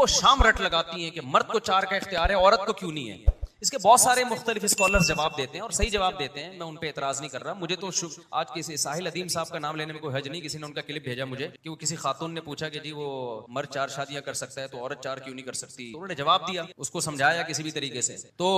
वो शाम रट लगाती हैं कि मर्द को 4 का इख्तियार है, औरत को क्यों नहीं है। इसके बहुत सारे मुख्तलिफ स्कॉलर्स जवाब देते हैं और सही जवाब देते हैं, मैं उन पे एतराज नहीं कर रहा। मुझे तो आज किसी साहिल अदीम साहब का नाम लेने में कोई हर्ज नहीं, किसी ने उनका क्लिप भेजा मुझे कि वो किसी खातून ने पूछा कि जी वो मर्द 4 शादियां कर सकता है तो औरत 4 क्यों नहीं कर सकती, तो उन्होंने जवाब दिया, उसको समझाया किसी भी तरीके से। तो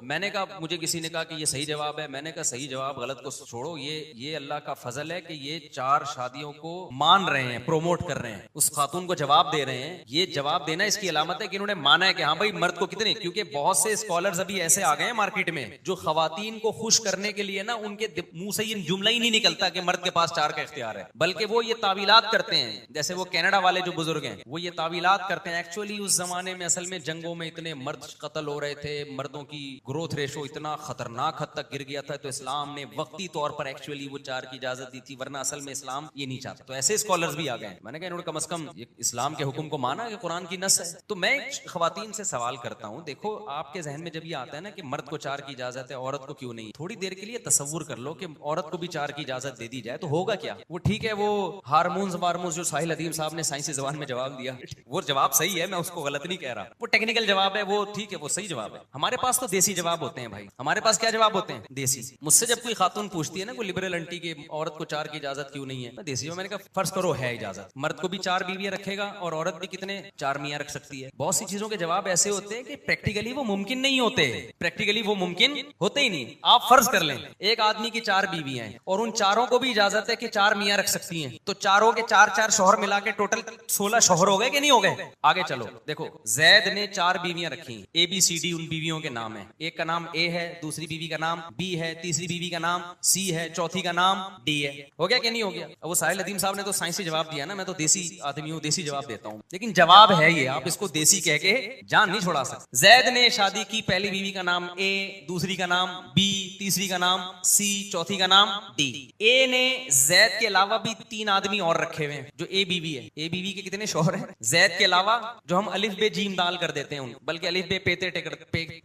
मैंने कहा, मुझे किसी ने कहा कि ये सही जवाब है, मैंने कहा सही जवाब गलत को छोड़ो, ये अल्लाह का फजल है कि ये 4 शादियों को मान रहे हैं, प्रोमोट कर रहे हैं, उस खातून को जवाब दे रहे हैं। ये जवाब देना इसकी अलामत है कि इन्होंने माना है कि हाँ भाई मर्द को कितने, क्योंकि बहुत से स्कॉलर्स अभी ऐसे आ गए हैं मार्केट में जो खवातीन को खुश करने के लिए ना उनके मुंह से ये जुमला ही नहीं निकलता कि मर्द के पास 4 का इख्तियार है, बल्कि वो ये तावीलात करते हैं। जैसे वो कनाडा वाले जो बुजुर्ग हैं वो ये तावीलात करते हैं। एक्चुअली उस जमाने में असल में जंगों में इतने मर्द कत्ल हो रहे थे, मर्दों की ग्रोथ रेशो इतना खतरनाक हद तक गिर गया था, तो इस्लाम ने वक्ती तौर पर एक्चुअली वो 4 की इजाजत दी थी, वरना असल में इस्लाम ये नहीं चाहता। तो ऐसे स्कॉलर्स भी आ गए। मैंने कहा इन्होंने कम से कम इस्लाम के हुक्म को माना कि कुरान की नस है। तो मैं खवातीन से सवाल करता हूँ, देखो आपके जहन में जब ये आता है ना कि मर्द को 4 की इजाजत है, औरत को क्यों नहीं, थोड़ी देर के लिए तसव्वुर कर लो कि औरत को भी 4 की इजाजत दे दी जाए तो होगा क्या। वो ठीक है, वो हार्मोन्स वार्मोन्स जो साहिल अदीम साहब ने साइंसी जबान में जवाब दिया वो जवाब सही है, मैं उसको गलत नहीं कह रहा, वो टेक्निकल जवाब है, वो ठीक है, वो सही जवाब है। हमारे पास तो देसी जवाब होते हैं भाई, हमारे पास क्या जवाब होते हैं, देसी। मुझसे जब कोई खातून पूछती है ना कोई लिबरल आंटी की औरत को 4 की इजाजत क्यों नहीं है, मैं देसी में मैंने कहा फर्ज करो है इजाजत, मर्द को भी 4 बीवियां रखेगा और औरत भी कितने 4 मियां रख सकती है। बहुत सी चीजों के जवाब ऐसे होते हैं कि प्रैक्टिकली वो मुमकिन नहीं होते, प्रैक्टिकली वो मुमकिन होते ही नहीं। आप फर्ज कर लें एक आदमी की 4 बीवियां हैं और उन चारों को भी इजाजत है कि 4 मियां रख सकती हैं, तो चारों के 4 शौहर मिला के टोटल 16 शौहर हो गए कि नहीं हो गए। आगे चलो, देखो जैद ने 4 बीवियां रखी, ABCD उन बीवियों के नाम है, एक का नाम A है, दूसरी बीवी का नाम B है, तीसरी बीवी का नाम C है, चौथी का नाम D है। हो गया कि नहीं हो गया। अब वो साहिल अदीम साहब ने तो साइंसी जवाब दिया ना, मैं तो देसी आदमी हूँ, देसी जवाब देता हूँ, लेकिन जवाब है ये, आप इसको देसी कह के जान नहीं छोड़ा सकते। जैद ने शादी की, पहली बीवी का नाम A, दूसरी का नाम B, तीसरी का नाम C, चौथी का नाम D। A ने जैद के अलावा भी 3 आदमी और रखे हुए हैं जो A बीवी है। A बीवी के कितने शौहर हैं जैद के अलावा, जो हम अलिफ बे जीम दाल कर देते हैं, बल्कि अलिफ बे पे ते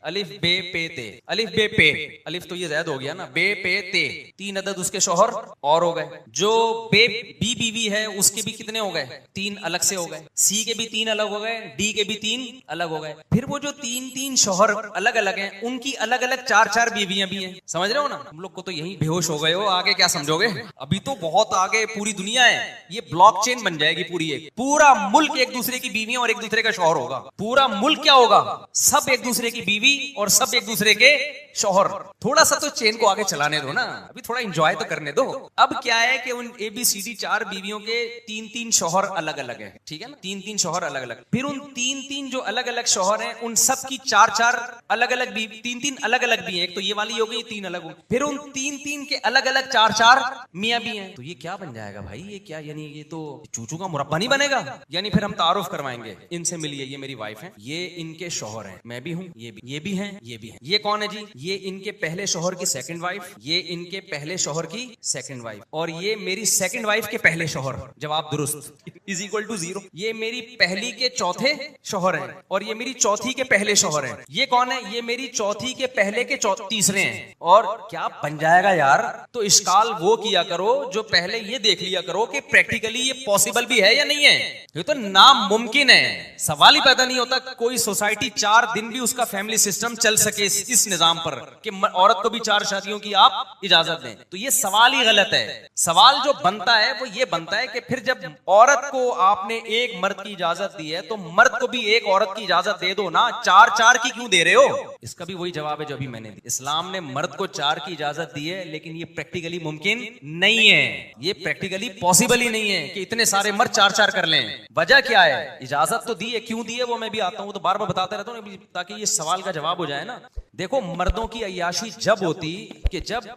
अलिफ बे पे ते, अलिफ बे पे, अलिफ तो ये जैद हो गया ना, बे पे ते, 3 अदद उसके शौहर और हो गए। जो बे बी बीवी है उसके भी कितने हो गए, 3 अलग से हो गए। C के भी 3 अलग हो गए, D के भी 3 अलग हो गए। फिर वो जो 3 शौहर अलग अलग हैं उनकी अलग अलग 4 बीवियां भी हैं। समझ रहे हो ना, हम लोग को तो यही बेहोश हो गए हो, आगे क्या समझोगे, अभी तो बहुत आगे पूरी दुनिया है, ये ब्लॉकचेन बन जाएगी पूरी, एक पूरा मुल्क एक दूसरे की बीवियां और एक दूसरे का शौहर होगा। पूरा मुल्क क्या होगा, सब एक दूसरे की बीवी और सब एक दूसरे के शौहर। थोड़ा सा तो चेन को आगे चलाने दो ना, अभी थोड़ा एंजॉय तो करने दो। अब क्या है कि उन ABCD 4 बीवियों के 3 शौहर अलग अलग है, ठीक है ना, 3 शौहर अलग अलग। फिर उन 3 जो अलग अलग शौहर हैं उन सब की 4 अलग अलग बीवी, 3 अलग अलग भी हैं, एक तो ये वाली हो गई, 3 अलग हो। फिर उन 3 के अलग अलग 4 मियां भी हैं। तो ये क्या बन जाएगा भाई, ये क्या, यानी ये तो चूचू का मुरब्बा नहीं बनेगा। यानी फिर हम तारुफ करवाएंगे, इनसे मिलिए, ये मेरी वाइफ है, ये इनके शौहर हैं, मैं भी हूँ, ये भी हैं, ये भी हैं। ये कौन है जी, ये इनके पहले शौहर की सेकंड वाइफ, ये इनके पहले शौहर की सेकंड वाइफ, और ये मेरी सेकंड वाइफ के पहले शौहर। जवाब दुरुस्त, इज इक्वल टू 0। ये मेरी पहली के चौथे शौहर हैं और ये मेरी चौथी के पहले शौहर हैं। ये कौन है, ये मेरी चौथी के पहले के तीसरे हैं। और क्या बन जाएगा यार। तो इश्काल वो किया करो जो पहले ये देख लिया करो कि प्रैक्टिकली ये पॉसिबल भी है या नहीं है। ये तो नामुमकिन है, सवाल ही पैदा नहीं होता कोई सोसाइटी 4 दिन भी उसका फैमिली सिस्टम चल सके इस निजाम पर कि औरत को भी 4 शादियों की आप इजाजत दें। तो ये सवाल ही गलत है। सवाल जो बनता है वो ये बनता है कि फिर जब औरत को आपने एक मर्द की इजाजत दी है तो मर्द को भी एक औरत की इजाजत दे दो ना, 4 की क्यों दे रहे हो। इसका भी वही जवाब है जो अभी मैंने दिया। इस्लाम ने मर्द को 4 की इजाजत दी है, लेकिन ये प्रैक्टिकली मुमकिन नहीं है, ये प्रैक्टिकली पॉसिबल ही नहीं है कि इतने सारे मर्द 4 कर लें। वजह क्या है, इजाजत तो दी है, क्यों दी है वो मैं भी आता हूं, तो बार बार बताते रहता हूं ताकि ये सवाल का जवाब हो जाए ना। देखो मर्दों की अय्याशी जब होती कि जब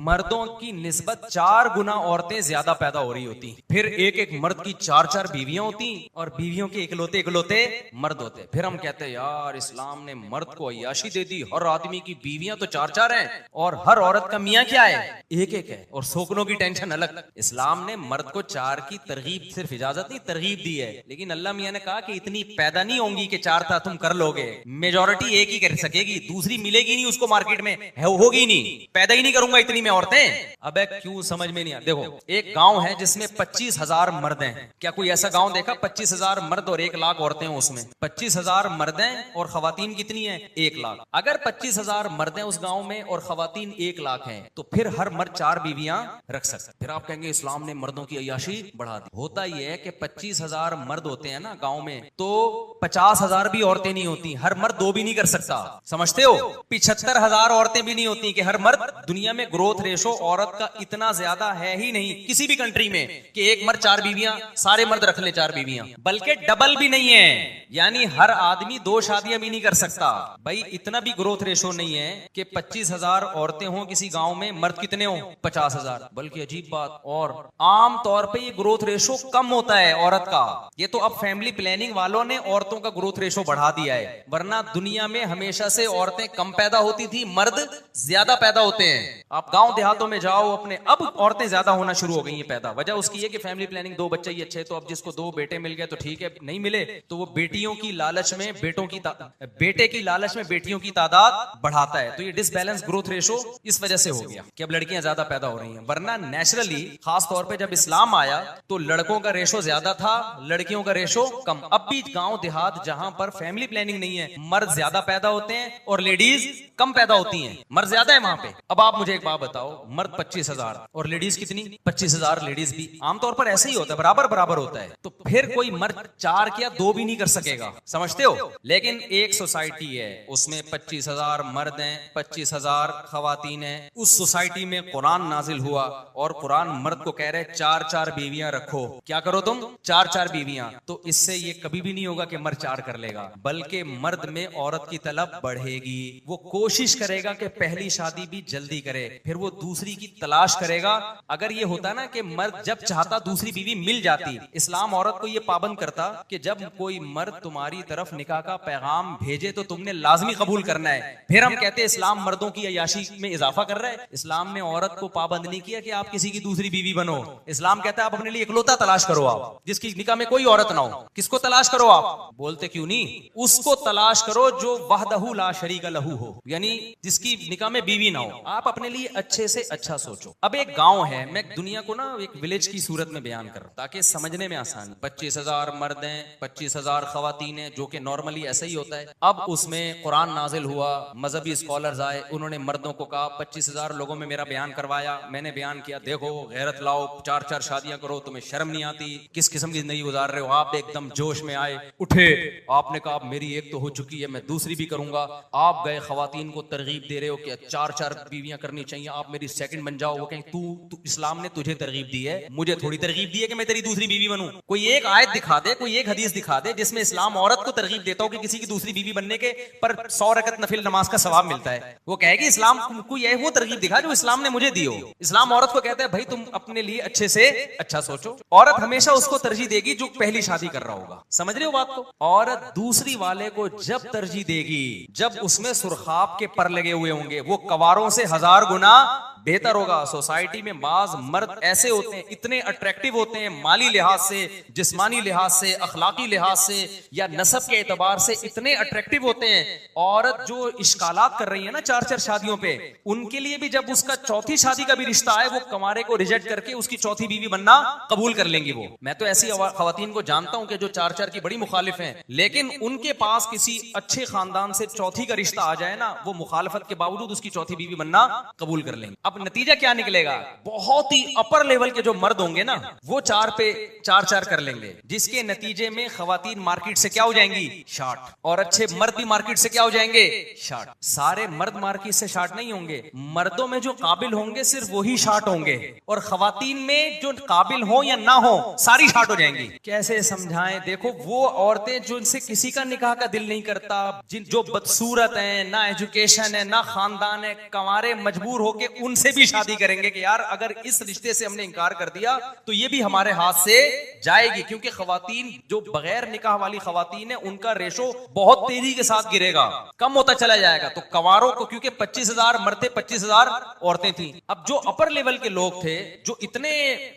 मर्दों की निस्बत 4 गुना औरतें ज्यादा पैदा हो रही होती, फिर एक मर्द की 4 बीवियां होती और बीवियों के इकलौते मर्द होते। फिर हम कहते हैं यार इस्लाम ने मर्द को अय्याशी दे दी, हर आदमी की बीवियां तो 4 हैं और हर औरत का मियां क्या है, एक है और सोकनों की टेंशन अलग। इस्लाम ने मर्द को 4 की तरगीब, सिर्फ इजाजत नहीं तरगीब दी है, लेकिन अल्लाह मियां ने कहा कि इतनी पैदा नहीं होंगी कि 4 था तुम कर लोगे, मेजोरिटी एक ही कर सकेगी, दूसरी मिलेगी नहीं उसको मार्केट में, होगी नहीं, पैदा ही नहीं करूंगा इतनी कंट्री में औरतें? अबे क्यों समझ में नहीं आ? देखो, एक गांव है जिसमें 25,000 मर्द हैं। क्या कोई ऐसा गांव देखा 25,000 मर्द और 1 लाख औरतें हो उसमें? 25,000 मर्द हैं और खवातीन कितनी है? 1 लाख। अगर 25,000 मर्द हैं उस गांव में और खवातीन 1 लाख हैं, तो फिर हर मर्द 4 बीवियां रख सकते। फिर आप कहेंगे इस्लाम ने मर्दों की अय्याशी बढ़ा दी। होता यह है कि 25,000 मर्द होते हैं ना गांव में, तो 50,000 भी औरतें नहीं होती। हर मर्द 2 भी नहीं कर सकता, समझते हो? 75,000 औरतें भी नहीं होती कि हर मर्द। दुनिया में ग्रोथ रेशो औरत का इतना ज्यादा है ही नहीं किसी भी कंट्री में कि एक मर्द 4 बीवियां, सारे मर्द रख ले 4 बीवियां। बल्कि डबल भी नहीं है, यानी हर आदमी 2 शादियां भी नहीं कर सकता। भाई इतना भी ग्रोथ रेशो नहीं है कि 25,000 औरतें हों किसी गांव में, मर्द कितने हो? 50,000। बल्कि अजीब बात, और आम तौर पे ये ग्रोथ रेशो कम होता है औरत का। ये तो अब फैमिली प्लानिंग वालों ने औरतों का ग्रोथ रेशो बढ़ा दिया है, वरना दुनिया में हमेशा से औरतें कम पैदा होती थी, मर्द ज्यादा पैदा होते हैं। आप गांव देहातों में जाओ अपने, अब औरतें ज्यादा होना शुरू हो गई हैं पैदा। वजह उसकी है कि फैमिली प्लानिंग, 2 बच्चे ही अच्छे, तो अब जिसको 2 बेटे मिल गए तो ठीक है, नहीं मिले तो वो बेटियों की लालच में बेटे की लालच में बेटियों की तादाद बढ़ाता है। तो ये डिसबैलेंस ग्रोथ रेशो इस वजह से हो गया कि अब लड़कियां ज्यादा पैदा हो रही हैं। वरना नेचुरली, खास तौर पे जब इस्लाम आया तो लड़कों का रेशो ज्यादा था, लड़कियों का रेशो कम। अब भी गांव देहात जहां पर फैमिली प्लानिंग नहीं है, मर्द ज्यादा पैदा होते हैं और लेडीज कम पैदा होती हैं। मर्द ज्यादा है वहां पे। अब आप मुझे एक बात बताओ, मर्द 25,000 और लेडीज कितनी? 25,000 लेडीज भी आमतौर पर ऐसे ही होता है, बराबर बराबर होता है। तो फिर कोई मर्द 4 क्या 2 भी नहीं कर सकेगा, समझते हो? लेकिन एक सोसाइटी है, उसमें 25,000 मर्द हैं, 25,000 खवातीन हैं। उस सोसाइटी में कुरान नाजिल हुआ और कुरान मर्द को कह रहे 4-4 बीवियां रखो। क्या करो तुम? 4-4 बीवियां। तो इससे ये कभी भी नहीं होगा कि मर्द 4 कर लेगा, बल्कि मर्द में औरत की तलब बढ़ेगी। वो कोशिश करेगा कि पहली शादी भी जल्दी करे, फिर वो दूसरी की तलाश करेगा। अगर ये होता ना कि मर्द जब चाहता दूसरी बीवी मिल जाती, इस्लाम औरत को ये पाबंद करता कि जब कोई मर्द तुम्हारी तरफ निकाह का पैगाम भेजे तो तुमने लाजमी कबूल करना है। फिर हम कहते हैं इस्लाम मर्दों की अय्याशी में इजाफा कर रहा है। इस्लाम ने औरत को पाबंद नहीं किया कि आप किसी की दूसरी बीवी बनो। इस्लाम कहता है आप अपने लिए इकलौता तलाश करो, आप जिसकी निकाह में कोई औरत ना हो। किसको तलाश करो? आप बोलते क्यों नहीं? उसको तलाश करो जो वहदहू ला शरीका लहू हो, यानी जिसकी निकाह में बीवी ना हो। आप अपने लिए अच्छे से अच्छा सोचो। अब एक गांव है, मैं दुनिया को ना एक विलेज की सूरत में बयान कर रहा हूं ताकि समझने में आसानी। 25,000 मर्द हैं, 25,000 खवातीन हैं, जो कि नॉर्मली ऐसा ही होता है। अब उसमें कुरान नाजिल हुआ, मजहबी स्कॉलर्स आए, उन्होंने मर्दों को कहा 25,000 लोगों में मेरा बयान करवाया, मैंने बयान किया देखो गैरत लाओ, 4-4 शादियां करो, तुम्हें शर्म नहीं आती, किस किस्म की जिंदगी गुजार रहे हो? आप एकदम जोश में आए, उठे, आपने कहा मेरी एक तो हो चुकी है, मैं दूसरी भी करूंगा। आप गए खवातीन को तरगीब दे रहे हो कि 4-4 बीवियां करनी चाहिए, आप मेरी सेकंड बन जाओ। वो कहें तू इस्लाम ने तुझे तरगीब दी है, मुझे थोड़ी तरगीब दी है कि मैं तेरी दूसरी बीवी बनूं। कोई एक आयत दिखा दे, कोई एक हदीस दिखा दे जिसमें इस्लाम औरत को तरगीब देता हो कि किसी की दूसरी बीवी बनने के पर 100 रकत नफिल नमाज का सवाब मिलता है। वो कहेगी इस्लाम को ये वो तरगीब दिखा जो इस्लाम ने मुझे दी हो। इस्लाम औरत को कहता है भाई तुम अपने लिए अच्छे से अच्छा सोचो। औरत हमेशा उसको तरजीह देगी जो पहली शादी कर रहा होगा, समझ रहे हो बात को? औरत दूसरी वाले को जब तरजीह देगी जब उसमें सुरखाब के पर लगे हुए होंगे, वो कवारों से 1000 गुना बेहतर होगा। सोसाइटी में बाज मर्द ऐसे होते हैं, इतने अट्रैक्टिव होते हैं, माली लिहाज से, जिस्मानी लिहाज से, अखलाकी लिहाज से या नसब के एतबार से इतने अट्रैक्टिव होते हैं। औरत जो इश्कालात कर रही है ना 4-4 शादियों पे, उनके लिए भी जब उसका चौथी शादी का भी रिश्ता आए, वो कमारे को रिजेक्ट करके उसकी चौथी बीवी बनना कबूल कर लेंगी। वो मैं तो ऐसी खवातीन को जानता हूं कि जो 4-4 की बड़ी मुखालिफ हैं, लेकिन उनके पास किसी अच्छे खानदान से चौथी का रिश्ता आ जाए ना, वो मुखालफत के बावजूद उसकी चौथी बीवी बनना कबूल कर लेंगे। अब नतीजा क्या निकलेगा? बहुत ही अपर लेवल के जो मर्द होंगे ना, वो 4 पे 4-4 कर लेंगे, जिसके नतीजे में खवातीन मार्केट से क्या हो जाएंगी? शार्ट। और अच्छे मर्द भी मार्केट से क्या हो जाएंगे? शार्ट। सारे मर्द मार्केट से शार्ट नहीं होंगे, मर्दों में जो काबिल होंगे सिर्फ वही शार्ट होंगे, और खवातीन में जो काबिल हो या ना हो सारी शार्ट हो जाएंगी। कैसे समझाएं? देखो, वो औरतें जो इनसे किसी का निकाह का दिल नहीं करता, जो बदसूरत हैं, ना एजुकेशन है, ना खानदान है, कंवारे मजबूर होके उनसे भी शादी करेंगे कि यार अगर इस रिश्ते से हमने इनकार कर दिया तो ये भी हमारे हाथ से जाएगी। क्योंकि खवातीन जो बगैर निकाह वाली खवातीन है उनका रेशो बहुत तेजी के साथ गिरेगा, कम होता चला जाएगा। तो कंवारों को, क्योंकि 25,000 मरते 25,000 औरतें थी। अब जो अपर लेवल के लोग थे, जो इतने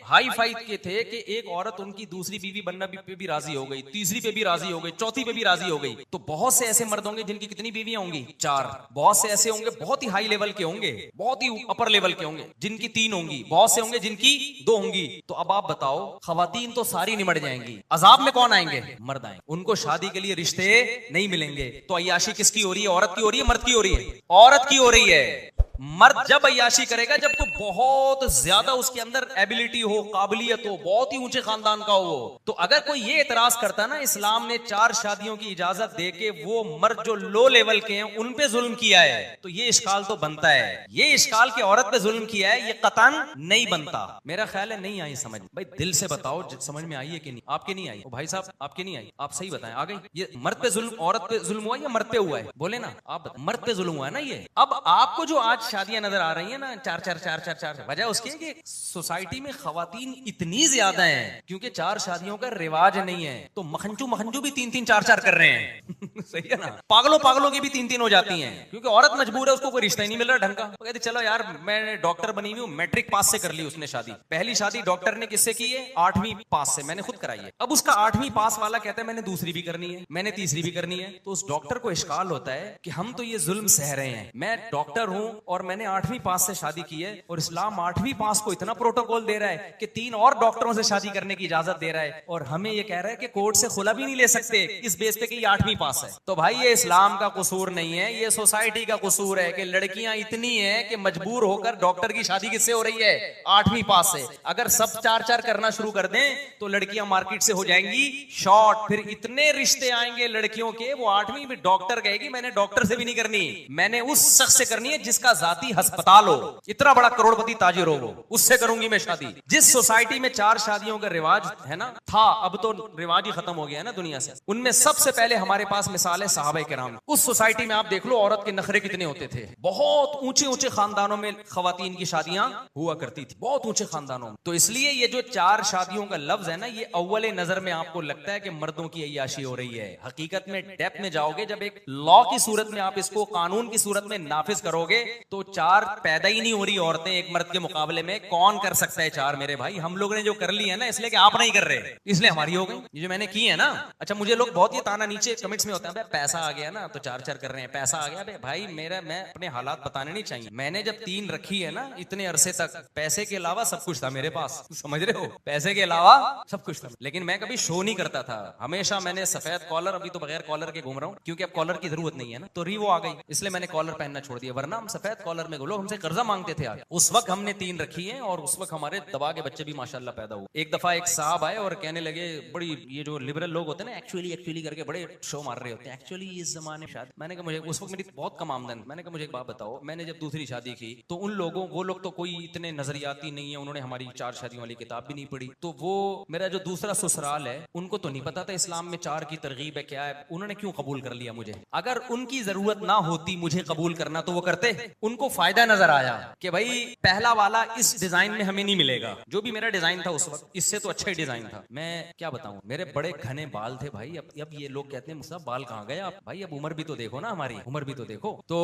हाई फाई के थे कि एक औरत उनकी दूसरी बीवी बनना पे भी राजी हो गई, तीसरी पे भी राजी हो गई, चौथी पे भी राजी हो गई, तो बहुत से ऐसे मर्द होंगे जिनकी कितनी बीवियां होंगी? 4। बहुत से ऐसे होंगे बहुत ही हाई लेवल के होंगे, बहुत ही अपर लेवल के होंगे, जिनकी 3 होंगी। बहुत से होंगे जिनकी 2 होंगी। तो अब आप बताओ, खवातीन तो सारी निमट जाएंगी, अजाब में कौन आएंगे? मर्द आएंगे। उनको शादी के लिए रिश्ते नहीं मिलेंगे। तो अय्याशी किसकी हो रही है? औरत की हो रही है, मर्द की हो रही है? औरत की हो रही है। मर्द जब अय्याशी करेगा जब तो बहुत ज्यादा उसके अंदर एबिलिटी हो, काबिलियत हो, बहुत ही ऊंचे खानदान का हो। तो अगर कोई ये एतराज करता है ना, इस्लाम ने 4 शादियों की इजाजत देके वो मर्द जो लो लेवल के हैं उन पे जुल्म किया है, तो ये इश्काल तो बनता है। ये इश्काल के औरत पे जुल्म किया है, ये कतन नहीं बनता। मेरा ख्याल है नहीं आई समझ। भाई दिल से बताओ, समझ में आई है कि नहीं? आपके नहीं आई? भाई साहब आपके नहीं आई? आप सही बताएं, आ गई? ये मर्द पे जुल्म, औरत पे जुल्म हुआ या मर्द पे हुआ है? बोले ना आप बताएं। मर्द पे जुल्म हुआ है ना ये। अब आपको जो आज शादियां नजर आ रही है ना, 4 वजह उसकी है कि सोसाइटी में खवातीन इतनी ज्यादा हैं, क्योंकि 4 शादियों का रिवाज नहीं है। तो मखंजू भी 3-3 4-4 कर रहे हैं सही है ना? पागलों की भी 3-3 हो जाती हैं, क्योंकि औरत मजबूर है, उसको कोई रिश्ता ही नहीं मिल रहा ढंग का। वो कहती चलो यार, मैं डॉक्टर बनी हुई हूँ, मैट्रिक पास से कर ली उसने शादी। पहली शादी डॉक्टर ने किससे की है? 8वीं पास से, मैंने खुद कराई है। अब उसका 8वीं पास वाला कहता है मैंने दूसरी भी करनी है, मैंने तीसरी भी करनी है। तो उस डॉक्टर को इश्काल होता है कि हम तो ये जुल्म सह रहे हैं, मैं डॉक्टर हूं और मैंने 8वीं पास से शादी की है, और इस्लाम 8वीं पास को इतना प्रोटोकॉल दे रहा है कि 3 और डॉक्टरों से शादी करने की इजाजत दे रहा है, और हमें ये कह रहा है कि कोर्ट से खुला भी नहीं ले सकते इस बेस पे कि ये 8वीं पास है। तो भाई ये इस्लाम का कसूर नहीं है, ये सोसाइटी का कसूर है कि लड़कियां इतनी है कि मजबूर होकर डॉक्टर की शादी किससे हो रही है? 8वीं पास से। अगर सब 4-4 करना शुरू कर दें तो लड़कियां मार्केट से हो जाएंगी शॉर्ट, फिर इतने रिश्ते आएंगे लड़कियों के, वो 8वीं में डॉक्टर कहेगी मैंने डॉक्टर से भी नहीं करनी, मैंने उस शख्स से करनी है जिसका जाती अस्पताल हो, इतना बड़ा करोड़पति ताजिर हो, वो उससे करूंगी मैं शादी। जिस सोसाइटी में 4 शादियों का रिवाज है ना, था, अब तो रिवाज ही खत्म हो गया है ना दुनिया से। उनमें सबसे पहले हमारे पास मिसाल है सहाबा किराम। उस सोसाइटी में आप देख लो औरत के नखरे कितने होते थे। बहुत ऊंचे ऊंचे खानदानों में खवातीन की शादियां हुआ करती थी, बहुत ऊंचे खानदानों में। तो इसलिए ये जो 4 शादियों का लफ्ज है ना, ये अव्वले नजर में आपको लगता है कि मर्दों की अय्याशी हो रही है। हकीकत में डेप्थ में जाओगे, जब एक लॉ की सूरत में आप इसको कानून की सूरत में नाफिज करोगे, तो 4 पैदा ही नहीं हो रही औरतें एक मर्द के मुकाबले में। कौन कर सकता है 4 मेरे भाई? हम लोग ने जो कर ली है ना, इसलिए कि आप नहीं कर रहे, इसलिए हमारी हो गई। ये जो मैंने की है ना, अच्छा मुझे लोग बहुत ये ताना नीचे कमेंट्स में होता है, पैसा आ गया ना तो 4-4 कर रहे हैं, पैसा आ गया। भाई मेरा, मैं अपने हालात बताने नहीं चाहिए। मैंने जब 3 रखी है ना इतने अरसे तक, पैसे के अलावा सब कुछ था मेरे पास, समझ रहे हो? पैसे के अलावा सब कुछ था, लेकिन मैं कभी शो नहीं करता था। हमेशा मैंने सफेद कॉलर, अभी तो बगैर कॉलर के घूम रहा हूँ क्योंकि अब कॉलर की जरूरत नहीं है ना, तो री वो आ गई, इसलिए मैंने कॉलर पहनना छोड़ दिया। वरना हम सफेद कॉलर में लोग हमसे कर्जा मांगते थे यार। उस वक्त हमने 3 रखी है और उस वक्त हमारे दबा के बच्चे भी माशाल्लाह पैदा हुए। एक दफा एक साहब आए और कहने लगे, बड़ी ये जो लिबरल लोग होते हैं ना, एक्चुअली करके बड़े शो मार रहे होते हैं, एक्चुअली इस जमाने में शादी। मैंने कहा मुझे, उस वक्त मेरी बहुत कम आमदन, मैंने कहा मुझे एक बात बताओ, मैंने जब दूसरी शादी की तो उन लोगों, वो लोग तो कोई इतने नजरियाती नहीं है, उन्होंने हमारी 4 शादियों वाली किताब भी नहीं पढ़ी। तो वो मेरा जो दूसरा ससुराल है, उनको तो नहीं पता था इस्लाम में 4 की तरगीब है क्या है, उन्होंने क्यों कबूल कर लिया मुझे? अगर उनकी जरूरत ना होती मुझे कबूल करना तो वो करते। उनको फायदा नजर आया कि भाई पहला वाला इस डिजाइन में हमें नहीं मिलेगा, जो भी मेरा डिजाइन था उस वक्त, इससे तो अच्छा ही डिजाइन था। मैं क्या बताऊं, मेरे बड़े घने बाल थे भाई। अब ये लोग कहते हैं मुझसे बाल कहाँ गए आप? भाई अब उम्र भी तो देखो ना, हमारी उम्र भी तो देखो। तो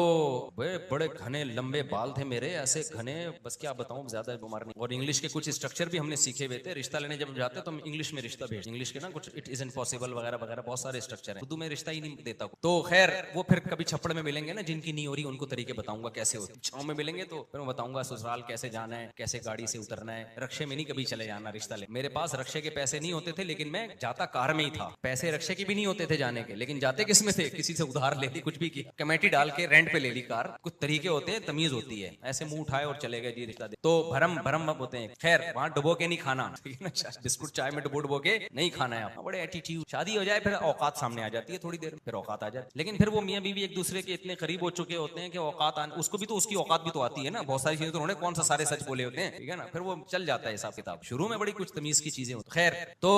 बड़े घने लंबे बाल थे मेरे, ऐसे घने, बस क्या बताऊं, ज्यादा बीमार नहीं। और इंग्लिश के कुछ स्ट्रक्चर भी हमने सीखे हुए थे। रिश्ता लेने जब जाते तो हम इंग्लिश में रिश्ता भेज, इंग्लिश के ना कुछ इट इज इम्पॉसिबल वगैरह वगैरह बहुत सारे स्ट्रक्चर है, उर्दू में रिश्ता ही नहीं देता। तो खैर वो फिर कभी छप्पड़ में मिलेंगे ना, जिनकी नहीं हो रही उनको तरीके बताऊंगा कैसे होती। छांव में मिलेंगे तो फिर मैं बताऊंगा ससुराल कैसे जाना है, कैसे गाड़ी से उतरना है, रक्षे में नहीं कभी चले जाना रिश्ता ले। मेरे पास रक्षे के पैसे नहीं होते थे, लेकिन मैं जाता कार में ही था। पैसे रक्षे के भी नहीं होते थे जाने के, लेकिन जाते किस में थे? किसी से उधार ले ली, कुछ भी की, कमेटी डाल के रेंट पे ले ली कार। कुछ तरीके होते हैं, तमीज होती है, ऐसे मुंह उठाए और चले गए जी रिश्ता दे। तो भरम भरम होते हैं। खैर वहां डुबो के नहीं खाना, ठीक है ना, बिस्कुट चाय में डुबो के नहीं खाना है। बड़े एटीट्यूड, शादी हो जाए फिर औकात सामने आ जाती है, थोड़ी देर फिर औकात आ जाए। लेकिन फिर वो मियां बीवी एक दूसरे के इतने करीब हो चुके होते हैं कि औकात उसको भी तो उसकी औकात भी तो आती है ना, बहुत सारी चीजें तो उन्होंने कौन सा सारे सच बोले होते हैं, ठीक है ना, फिर वो चल जाता है हिसाब किताब। शुरू में बड़ी कुछ तमीज की चीजें होती। खैर तो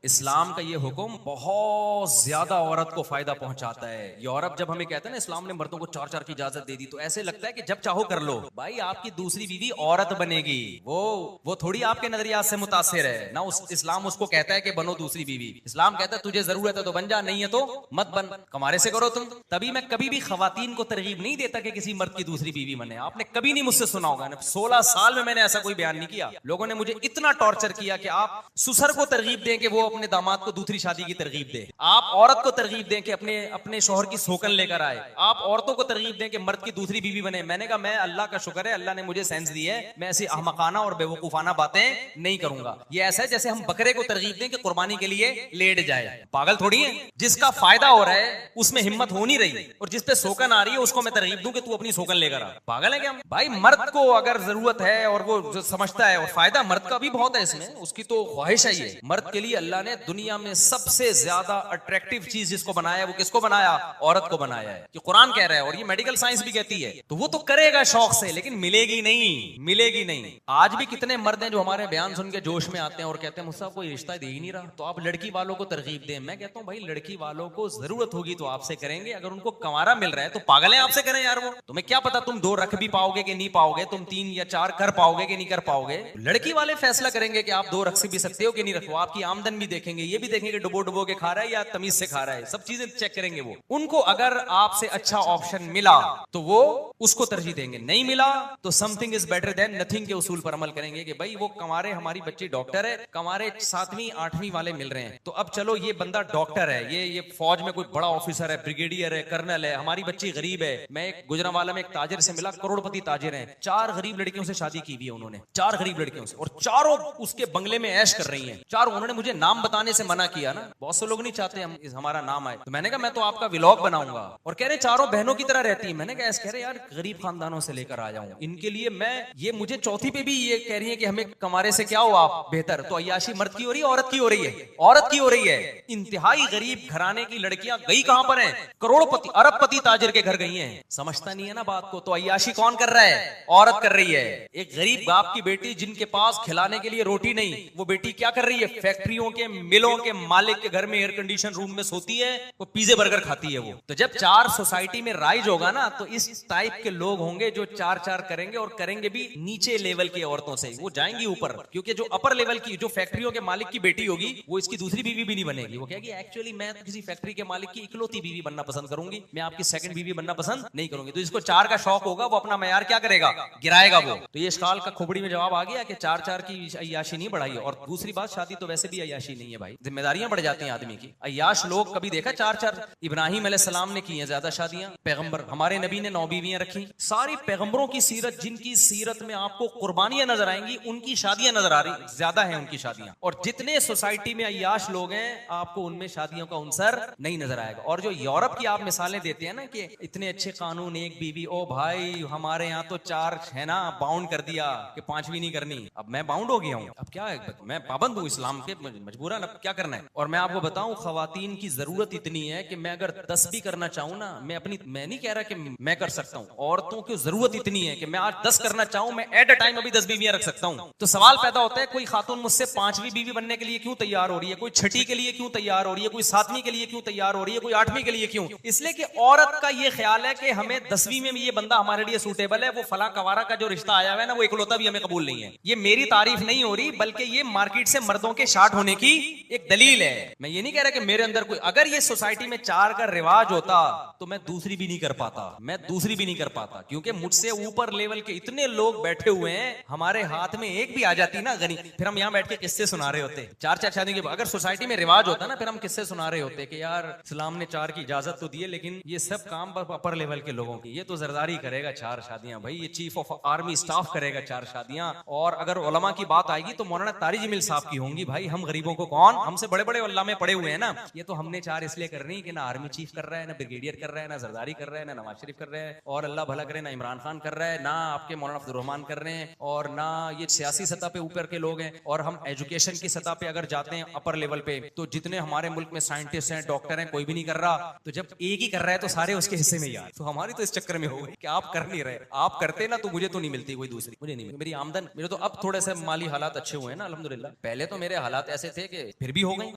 इस्लाम का ये हुक्म बहुत ज्यादा औरत को फायदा पहुंचाता है। यूरोप जब हमें कहता है ना इस्लाम ने मर्दों को 4-4 की इजाजत दे दी, तो ऐसे लगता है कि जब चाहो कर लो। भाई आपकी दूसरी बीवी औरत बनेगी, वो थोड़ी आपके नजरियात से मुतासिर है ना। इस्लाम उसको कहता है कि बनो दूसरी बीवी। इस्लाम कहता है तुझे जरूरत है तो बन जा, नहीं है तो मत बन, कमारे से करो तुम। तभी मैं कभी भी खवातीन को तरगीब नहीं देता कि किसी मर्द की दूसरी बीवी बने। आपने कभी नहीं मुझसे सुना होगा, 16 साल में मैंने ऐसा कोई बयान नहीं किया। लोगों ने मुझे इतना टॉर्चर किया कि आप सुसर को तरगीब दें कि वो अपने दामाद को दूसरी शादी की तरगीब दे, आप औरत को तरगीब दें कि अपने शोहर की सोकन लेकर आए, आप औरतों को तरगीब दें कि मर्द की दूसरी बीवी बने। मैंने कहा मैं अल्लाह का शुक्र है, अल्लाह ने मुझे सेंस दी है, मैं ऐसी अहमकाना और बेवकूफाना बातें नहीं करूंगा। ये ऐसा है जैसे हम बकरे को तरगीब दें कि कुर्बानी के लिए लेट जाए। पागल थोड़ी है। जिसका फायदा हो रहा है उसमें हिम्मत हो नहीं रही, और जिस पे सोकन आ रही है उसको मैं तरगीब दूं कि तू अपनी सोकन लेकर आ। पागल है क्या हम? भाई मर्द को अगर जरूरत है और वो जो समझता है, और फायदा मर्द का भी बहुत है इसमें, उसकी तो ख्वाहिश है ये। मर्द के लिए अल्लाह ने दुनिया में सबसे ज्यादा अट्रैक्टिव चीज जिसको बनाया है, वो किसको बनाया? औरत को बनाया है। कि कुरान कह रहा है और ये मेडिकल साइंस भी कहती है। तो वो तो करेगा शौक से, लेकिन मिलेगी नहीं, मिलेगी नहीं। आज भी कितने मर्द हैं जो हमारे बयान सुन के जोश में आते हैं और कहते हैं मुझसे कोई रिश्ता दे ही नहीं रहा, तो आप लड़की वालों को तरगीब दें। मैं कहता हूं भाई लड़की वालों को जरूरत होगी तो आपसे करेंगे, अगर उनको कंवारा मिल रहा है तो पागल है आपसे करें यार। वो तुम्हें क्या पता तुम 2 रख भी पाओगे कि नहीं पाओगे, तुम 3 या 4 कर पाओगे कि नहीं कर पाओगे। लड़की वाले फैसला करेंगे कि आप 2 रख भी सकते हो कि नहीं रखो। आपकी आमदन भी देखेंगे, ये भी देखेंगे डुबो डुबो के खा रहा है या तमीज से खा रहा है, सब चीजें चेक करेंगे वो। उनको अगर आपसे अच्छा ऑप्शन मिला तो वो उसको तरजीह देंगे, नहीं मिला तो something is better than nothing के उसूल पर अमल करेंगे कि भाई वो कमारे, हमारी बच्ची डॉक्टर है, कमारे 7वीं 8वीं वाले मिल रहे हैं, तो अब चलो ये बंदा डॉक्टर है, ये फौज में कोई बड़ा ऑफिसर है, ब्रिगेडियर है, कर्नल है, हमारी बच्ची गरीब है। मैं एक गुजरांवाला में एक ताजिर से मिला, करोड़पति ताजिर है, 4 गरीब लड़कियों से शादी की हुई है उन्होंने, 4 गरीब लड़कियों से, और चारों उसके बंगले में ऐश कर रही हैं चारों। उन्होंने मुझे नाम बताने से मना किया ना, बहुत से लोग नहीं चाहते हमारा नाम आए, तो मैंने कहा मैं तो आपका व्लॉग बनाऊंगा। और कह रहे चारों बहनों की तरह रहती है। मैंने कहा कह रहे यार गरीब खानदानों से लेकर आ जाऊं इनके लिए मैं, ये मुझे चौथी पे भी ये कह रही है कि हमें कमारे से क्या हो आप बेहतर। तो अय्याशी मर्द की हो रही है, औरत की हो रही है, औरत की हो रही है। इंतहाई गरीब घराने की लड़कियां गई कहां पर हैं? करोड़पति अरबपति ताजिर के घर गई हैं। समझता नहीं है ना बात को। तो अय्याशी कौन कर रहा है? औरत कर रही है। एक गरीब बाप की बेटी जिनके पास खिलाने के लिए रोटी नहीं, वो बेटी क्या कर रही है? फैक्ट्रियों के, मिलों के मालिक के घर में एयर कंडीशन रूम में सोती है, वो पिज्जे बर्गर खाती है वो। तो जब 4 सोसाइटी में राइज होगा ना, तो इस टाइप के लोग होंगे जो 4-4 करेंगे, और करेंगे भी नीचे लेवल की औरतों से, वो जाएंगी ऊपर। क्योंकि जो अपर लेवल की, जो फैक्ट्रियों के मालिक की बेटी होगी, वो इसकी दूसरी बीवी भी नहीं बनेगी। वो कहेगी एक्चुअली मैं तो किसी फैक्ट्री के मालिक की इकलौती बीवी बनना पसंद करूंगी, मैं आपकी सेकंड बीवी बनना पसंद नहीं करूंगी। तो जिसको 4 का शौक होगा वो अपना मयार क्या करेगा? गिराएगा वो। तो ये इश्काल का खोपड़ी में जवाब आ गया कि 4-4 की अय्याशी नहीं बढ़ाई। और दूसरी बात, शादी तो वैसे भी अय्याशी नहीं है भाई, जिम्मेदारियां बढ़ जाती हैं आदमी की। अय्याश लोग कभी देखा 4-4? इब्राहिम अलैहिस्सलाम ने की है ज्यादा शादियां, पैगंबर हमारे नबी ने 9 बीवियां रखी। सारी पैगंबरों की सीरत, जिनकी सीरत में आपको कुर्बानियां नजर आएंगी, उनकी शादियां नजर आ रही ज्यादा है उनकी शादियां। और जितने सोसाइटी में अय्याश लोग हैं, आपको उनमें शादियों का उनसर नहीं नजर आएगा। और जो यूरोप की आप मिसालें देते हैं ना कि इतने अच्छे कानून, 1 बीवी, ओ भाई हमारे यहाँ तो 4 है ना, बाउंड कर दिया कि 5वीं नहीं करनी। अब मैं बाउंड हो गया हूँ, अब क्या है, मैं पाबंद हूँ इस्लाम के, मजबूरन अब क्या करना है। और मैं आपको बताऊं, खवातीन की जरूरत इतनी है कि मैं अगर 10 भी करना चाहूं ना, मैं नहीं कह रहा कि मैं कर सकता हूं, औरतों की जरूरत इतनी है कि मैं आज 10 करना चाहूं, मैं एट अ टाइम अभी 10 बीवियां रख सकता हूं। तो सवाल पैदा होता है, कोई खातून मुझसे 5वीं बीवी बनने के लिए क्यों तैयार हो रही है, कोई 6ठी के लिए क्यों तैयार हो रही है, कोई 7वीं के लिए क्यों तैयार हो रही है, कोई 8वीं के लिए क्यों? इसलिए कि औरत का ये ख्याल है कि हमें 10वीं में ये बंदा हमारे लिए सूटेबल है, वो फला कवारा का जो रिश्ता आया हुआ है ना, वो इकलौता भी हमें कबूल नहीं है। ये मेरी तारीफ नहीं हो रही, बल्कि ये मार्केट से मर्दों के शार्ट होने की एक दलील है। मैं ये नहीं कह रहा कि मेरे अंदर कोई, अगर ये सोसाइटी में 4 का रिवाज होता तो मैं दूसरी भी नहीं कर पाता, मैं दूसरी भी नहीं कर पाता, क्योंकि मुझसे ऊपर लेवल के इतने लोग बैठे हुए हैं। हमारे हाथ में एक भी आ जाती ना गनी, फिर हम यहाँ बैठ के किस्से सुना रहे होते। 4 शादी के, अगर सोसाइटी में रिवाज होता ना, फिर हम किस्से सुना रहे होते कि यार इस्लाम ने 4 की इजाजत तो दी है, लेकिन ये सब काम अपर लेवल के लोगों की, ये तो जरदारी करेगा 4 शादियां, भाई ये चीफ ऑफ आर्मी स्टाफ करेगा 4 शादियां। और अगर उलमा की बात आएगी तो मौलाना तारिक जमील साहब की होंगी। भाई हम गरीबों को कौन, हमसे बड़े बड़े अल्लाह में पड़े हुए हैं ना, ये तो हमने 4 इसलिए कर रही है कि ना आर्मी चीफ कर रहा है, ना ब्रिगेडियर कर रहा है, ना जरदारी कर रहा है, ना नवाज शरीफ कर रहा है, और अल्लाह भला करे ना इमरान खान कर रहा है, ना आपके मौलाना अब्दुल रहमान कर रहे हैं, और ना ये सियासी सतह पे ऊपर के लोग हैं। और हम एजुकेशन की सतह पे अगर जाते हैं अपर लेवल पे, तो जितने हमारे मुल्क में साइंटिस्ट हैं, डॉक्टर हैं, कोई भी नहीं कर रहा। तो जब एक ही कर रहा है तो सारे उसके हिस्से में यार, तो हमारी तो इस चक्कर में हो गई कि आप कर नहीं रहे। आप करते ना तो मुझे तो नहीं मिलती कोई दूसरी, मुझे नहीं, मेरी आमदन, मेरे तो अब थोड़े से माली हालात अच्छे हुए हैं ना अल्हम्दुलिल्लाह। पहले तो मेरे हालात ऐसे थे कि फिर भी हो गए।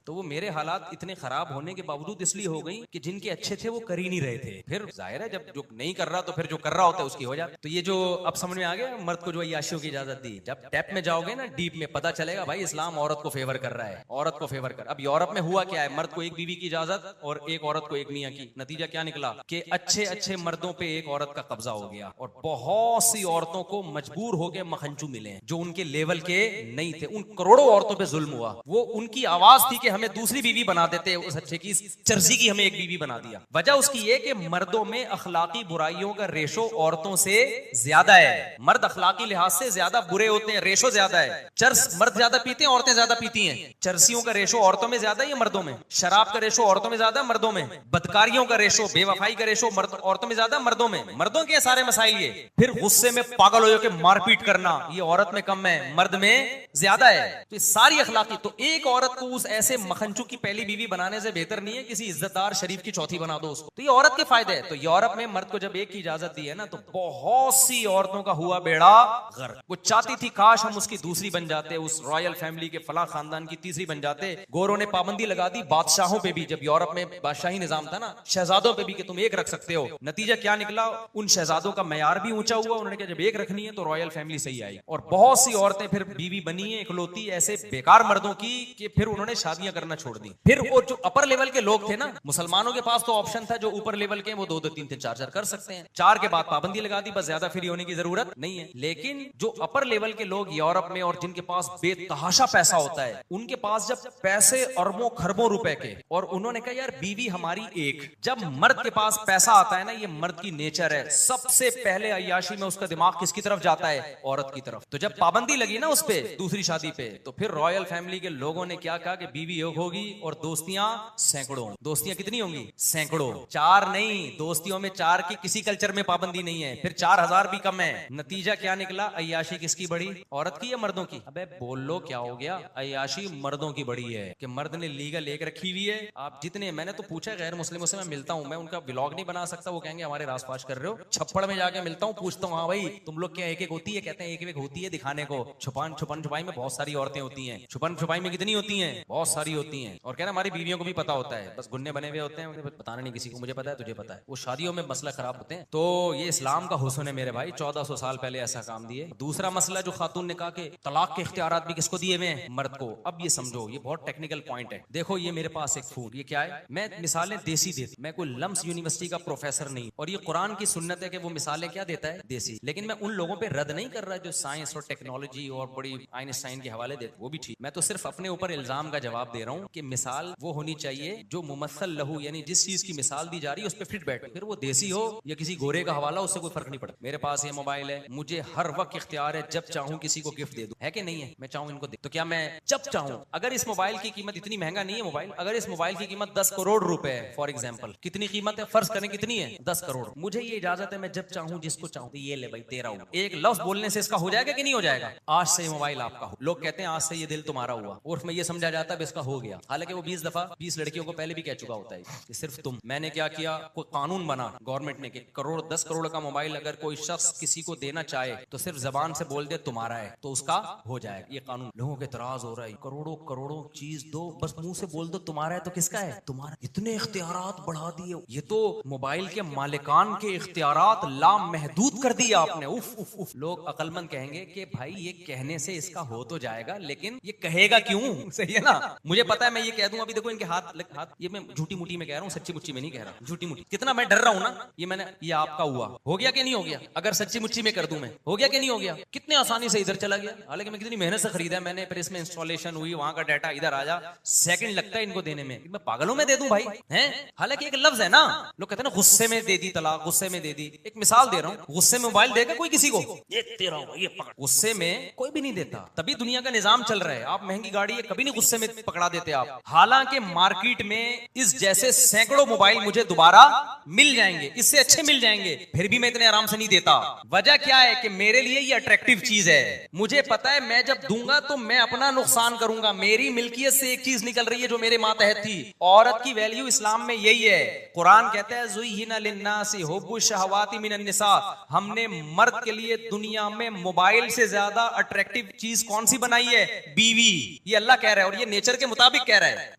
तो वो मेरे हालात इतने खराब होने के बावजूद मजबूत इसलिए हो गई कि जिनके अच्छे थे वो कर ही नहीं रहे थे। फिर जाहिर है जब जो नहीं कर रहा तो फिर जो कर रहा होता है उसकी हो जाती। तो ये जो अब समझ में आ गया, मर्द को जो अय्याशियों की इजाजत दी, जब डेप्थ में जाओगे ना, डीप में, पता चलेगा भाई इस्लाम औरत को फेवर कर रहा है, औरत को फेवर कर। अब यूरोप में हुआ क्या है, मर्द को एक बीवी की इजाजत और एक औरत को एक मियां की। नतीजा क्या निकला कि अच्छे अच्छे मर्दों पे एक औरत का कब्जा हो गया और बहुत सी औरतों को मजबूर होकर मखंचू मिले जो उनके लेवल के नहीं थे। उन करोड़ों औरतों पे जुल्म हुआ। वो उनकी आवाज थी कि हमें दूसरी बीवी बना देते, उस अच्छे की चर्सी की हमें एक बीवी बना दिया। वजह उसकी ये कि मर्दों में अखलाकी बुराइयों का रेशो औरतों से ज्यादा है। मर्द अखलाकी लिहाज से ज्यादा बुरे होते हैं, रेशो ज्यादा है। चर्स मर्द ज्यादा पीते हैं, औरतें ज्यादा पीती हैं। चर्सियों का रेशो औरतों में ज्यादा है या मर्दों में? शराब का रेशो औरतों में ज्यादा, मर्दों में? बदकारियों का रेशो, बेवफाई का रेशो औरतों में ज्यादा, मर्दों में? मर्दों के सारे मसाइल ये। फिर गुस्से में पागल हो के मारपीट करना, ये औरत में कम है, मर्द में ज्यादा है। तो ये सारी अखलाकी, तो एक औरत को उस ऐसे मखंचू की पहली बीवी बनाने से बेहतर नहीं है किसी इज्जतदार शरीफ की चौथी बना दो उसको। तो ये औरत के फायदे है। तो यूरोप में मर्द को जब एक की इजाजत दी है ना, तो बहुत सी औरतों का हुआ बेड़ा गर्क। वो चाहती थी काश हम उसकी दूसरी बन जाते, उस रॉयल फैमिली के फला खानदान की तीसरी बन जाते। गोरों ने पाबंदी लगा दी बादशाहों पे भी, जब यूरोप में बादशाही निजाम था ना, शहजादों पे भी कि तुम एक रख सकते हो। नतीजा क्या निकला, उन शहजादों का मयार भी ऊंचा हुआ। उन्होंने कहा जब एक रखनी है तो रॉयल फैमिली सही आई। और बहुत सी औरतें फिर बीवी बनी है इकलौती ऐसे बेकार मर्दों की कि फिर उन्होंने शादियां करना छोड़ दी। फिर वो जो अपर लेवल के लोग थे ना, मुसलमानों के पास तो ऑप्शन था, जो ऊपर लेवल के वो 2-2, 3-3, 4-4 कर सकते हैं। 4 के बाद पाबंदी लगा दी, बस ज्यादा फ्री होने की जरूरत नहीं है। लेकिन जो अपर लेवल के लोग यूरोप में और जिनके पास बेतहाशा पैसा होता है, उनके पास जब पैसे अरबों खरबों रुपए के, और उन्होंने कहा यार बीवी हमारी एक। जब मर्द के पास पैसा आता है ना, ये मर्द की नेचर है, सबसे पहले अय्याशी में उसका दिमाग किसकी तरफ जाता है? औरत की तरफ। तो जब पाबंदी लगी ना उस पे, दूसरी शादी पे, तो फिर रॉयल फैमिली के लोगों ने क्या कहा कि बीवी एक होगी और दोस्तियां सैकड़ों। दोस्तियां कितनी होंगी? सैकड़ों। 4 नहीं, दोस्तियों में 4 की किसी कल्चर में पाबंदी नहीं है। फिर 4000 भी कम है। नतीजा क्या निकला, अय्याशी किसकी बढ़ी? औरत की या मर्दों की? अबे बोल लो क्या हो गया, अय्याशी मर्दों की बढ़ी है कि मर्द ने लीगल एक रखी हुई है। आप जितने, मैंने तो पूछा गैर मुस्लिमों से, मैं मिलता हूं, मैं उनका व्लॉग नहीं बना सकता, वो कहेंगे हमारे रासपास कर रहे हो। छप्पड़ में जाके मिलता हूं, पूछता हूं हाँ भाई तुम लोग क्या एक एक होती है? कहते हैं एक एक होती है दिखाने को। छुपन छुपाई में बहुत सारी औरतें होती हैं। छुपन छुपाई में कितनी होती हैं? बहुत सारी होती हैं। और कहना हमारी बीवियों को भी पता होता है, बस गुन्ने बने हुए होते हैं, बताना नहीं किसी को, मुझे पता है तुझे पता है। वो शादियों में मसला खराब होते हैं। तो ये इस्लाम का हुस्न है मेरे भाई, 1400 साल पहले ऐसा काम दिए। दूसरा मसला जो खातून ने कहा कि तलाक के इख्तियारात भी किसको दिए हुए हैं? मर्द को। अब ये समझो, ये बहुत टेक्निकल पॉइंट है। देखो ये मेरे पास एक फोन, ये क्या है, मैं मिसालें देसी देता, मैं कोई लम्स यूनिवर्सिटी का प्रोफेसर नहीं, और ये कुरान की सुन्नत है कि वो मिसालें क्या देता है? देसी। लेकिन मैं उन लोगों पे रद्द नहीं कर रहा जो साइंस और टेक्नोलॉजी और बड़ी आइंस्टाइन के हवाले देते, वो भी ठीक। मैं तो सिर्फ अपने ऊपर इल्जाम का जवाब दे रहा हूँ कि मिसाल वो होनी चाहिए जो मुमस्सल लहू, यानी जिस चीज की मिसाल दी जा रही है उस पर फिट बैठे। फिर वो देसी हो या किसी गोरे का हवाला, उससे कोई फर्क नहीं पड़ता। मेरे पास ये मोबाइल है, मुझे हर वक्त इख्तियार है, जब चाहूं किसी को गिफ्ट दे दूं, है कि नहीं है? मैं चाहूं इनको दे, तो क्या मैं जब चाहूं, अगर इस मोबाइल की कीमत इतनी महंगा नहीं है मोबाइल, अगर इस मोबाइल की कीमत 10 करोड़ रुपए है फॉर एग्जाम्पल, कितनी कीमत है फर्ज करें, कितनी है? 10 करोड़। मुझे ये इजाजत है, मैं जब चाहूं जिसको चाहूं, ये ले भाई तेरा हुआ। एक लफ्ज बोलने से इसका हो जाएगा कि नहीं हो जाएगा? आज से ये मोबाइल आपका हो। लोग कहते हैं आज से ये दिल तुम्हारा हुआ, और मैं ये समझा जाता है इसका हो गया, हालांकि वो 20 दफा 20 लड़कियों को पहले भी कह चुका होता है कि सिर्फ तुम। मैंने क्या किया, कोई कानून बना गवर्नमेंट ने कि करोड़ 10 करोड़ का मोबाइल अगर कोई शख्स किसी को देना चाहे तो सिर्फ जबान से बोल दे तुम्हारा है, तो उसका हो जाएगा। ये कानून, लोगों के इतराज हो रहा है, करोड़ों करोड़ों चीज दो, बस मुंह से बोल दो तुम्हारा है, तो किसका है? तुम्हारा। इतने इख्तियारात बढ़ा दिए, ये तो मोबाइल के मालिकान के इख्तियारात लामहदूद कर दिए आपने। उफ उफ उफ। लोग अक्लमंद कहेंगे कि भाई ये कहने से इसका हो तो जाएगा, लेकिन ये कहेगा क्यों? सही है ना? मुझे पता है मैं ये कह दूं, अभी देखो इनके हाथ, ये मैं झूठी मुट्ठी में कह रहा हूँ, सच्ची मुच्ची में नहीं कह रहा। झूठी मुट्ठी कितना मैं डर रहा हूँ ना, ये आपका हुआ, हो गया कि नहीं हो गया? अगर सच्ची मुच्ची में कर दूं मैं, हो गया कि नहीं हो गया? कितने आसानी से इधर चला गया, हालांकि मैं कितनी मेहनत से खरीदा मैंने, फिर इसमें इंस्टॉलेशन हुई, वहां का डाटा इधर आ जा, सेकंड लगता है इनको देने में। मैं पागलों में दे दूं भाई, हैं? हालांकि एक लफ्ज है ना, लोग कहते हैं ना गुस्से में दे दी तलाक, गुस्से में दे दी। एक मिसाल दे रहा हूँ, गुस्से में मोबाइल देगा कोई किसी को? ये तेरा हो, ये पकड़। गुस्से में कोई भी नहीं देता, तभी दुनिया का निजाम चल रहा है। आप महंगी गाड़ी है, कभी नहीं गुस्से में पकड़ा देते आप। हालांकि मार्केट में इस जैसे सैकड़ों मोबाइल मुझे दोबारा मिल जाएंगे, इससे अच्छे मिल जाएंगे, फिर भी मैं इतने आराम से नहीं देता। वजह क्या है कि मेरे लिए ये अट्रैक्टिव चीज है। मुझे पता है मैं जब दूंगा तो मैं अपना नुकसान करूंगा। मेरी मिल्कियत से एक चीज निकल रही है जो मेरे मातहत थी। औरत की वैल्यू इस्लाम में यही है। कुरान कहता है ज़ुय्यिना लिन्नासी हुब्बुश शहवाति मिनन निसा, हमने मर्द के लिए दुनिया में मोबाइल से ज्यादा अट्रैक्टिव चीज कौन सी बनाई है? बीवी। ये अल्लाह कह रहा है और ये नेचर के मुताबिक कह रहा है।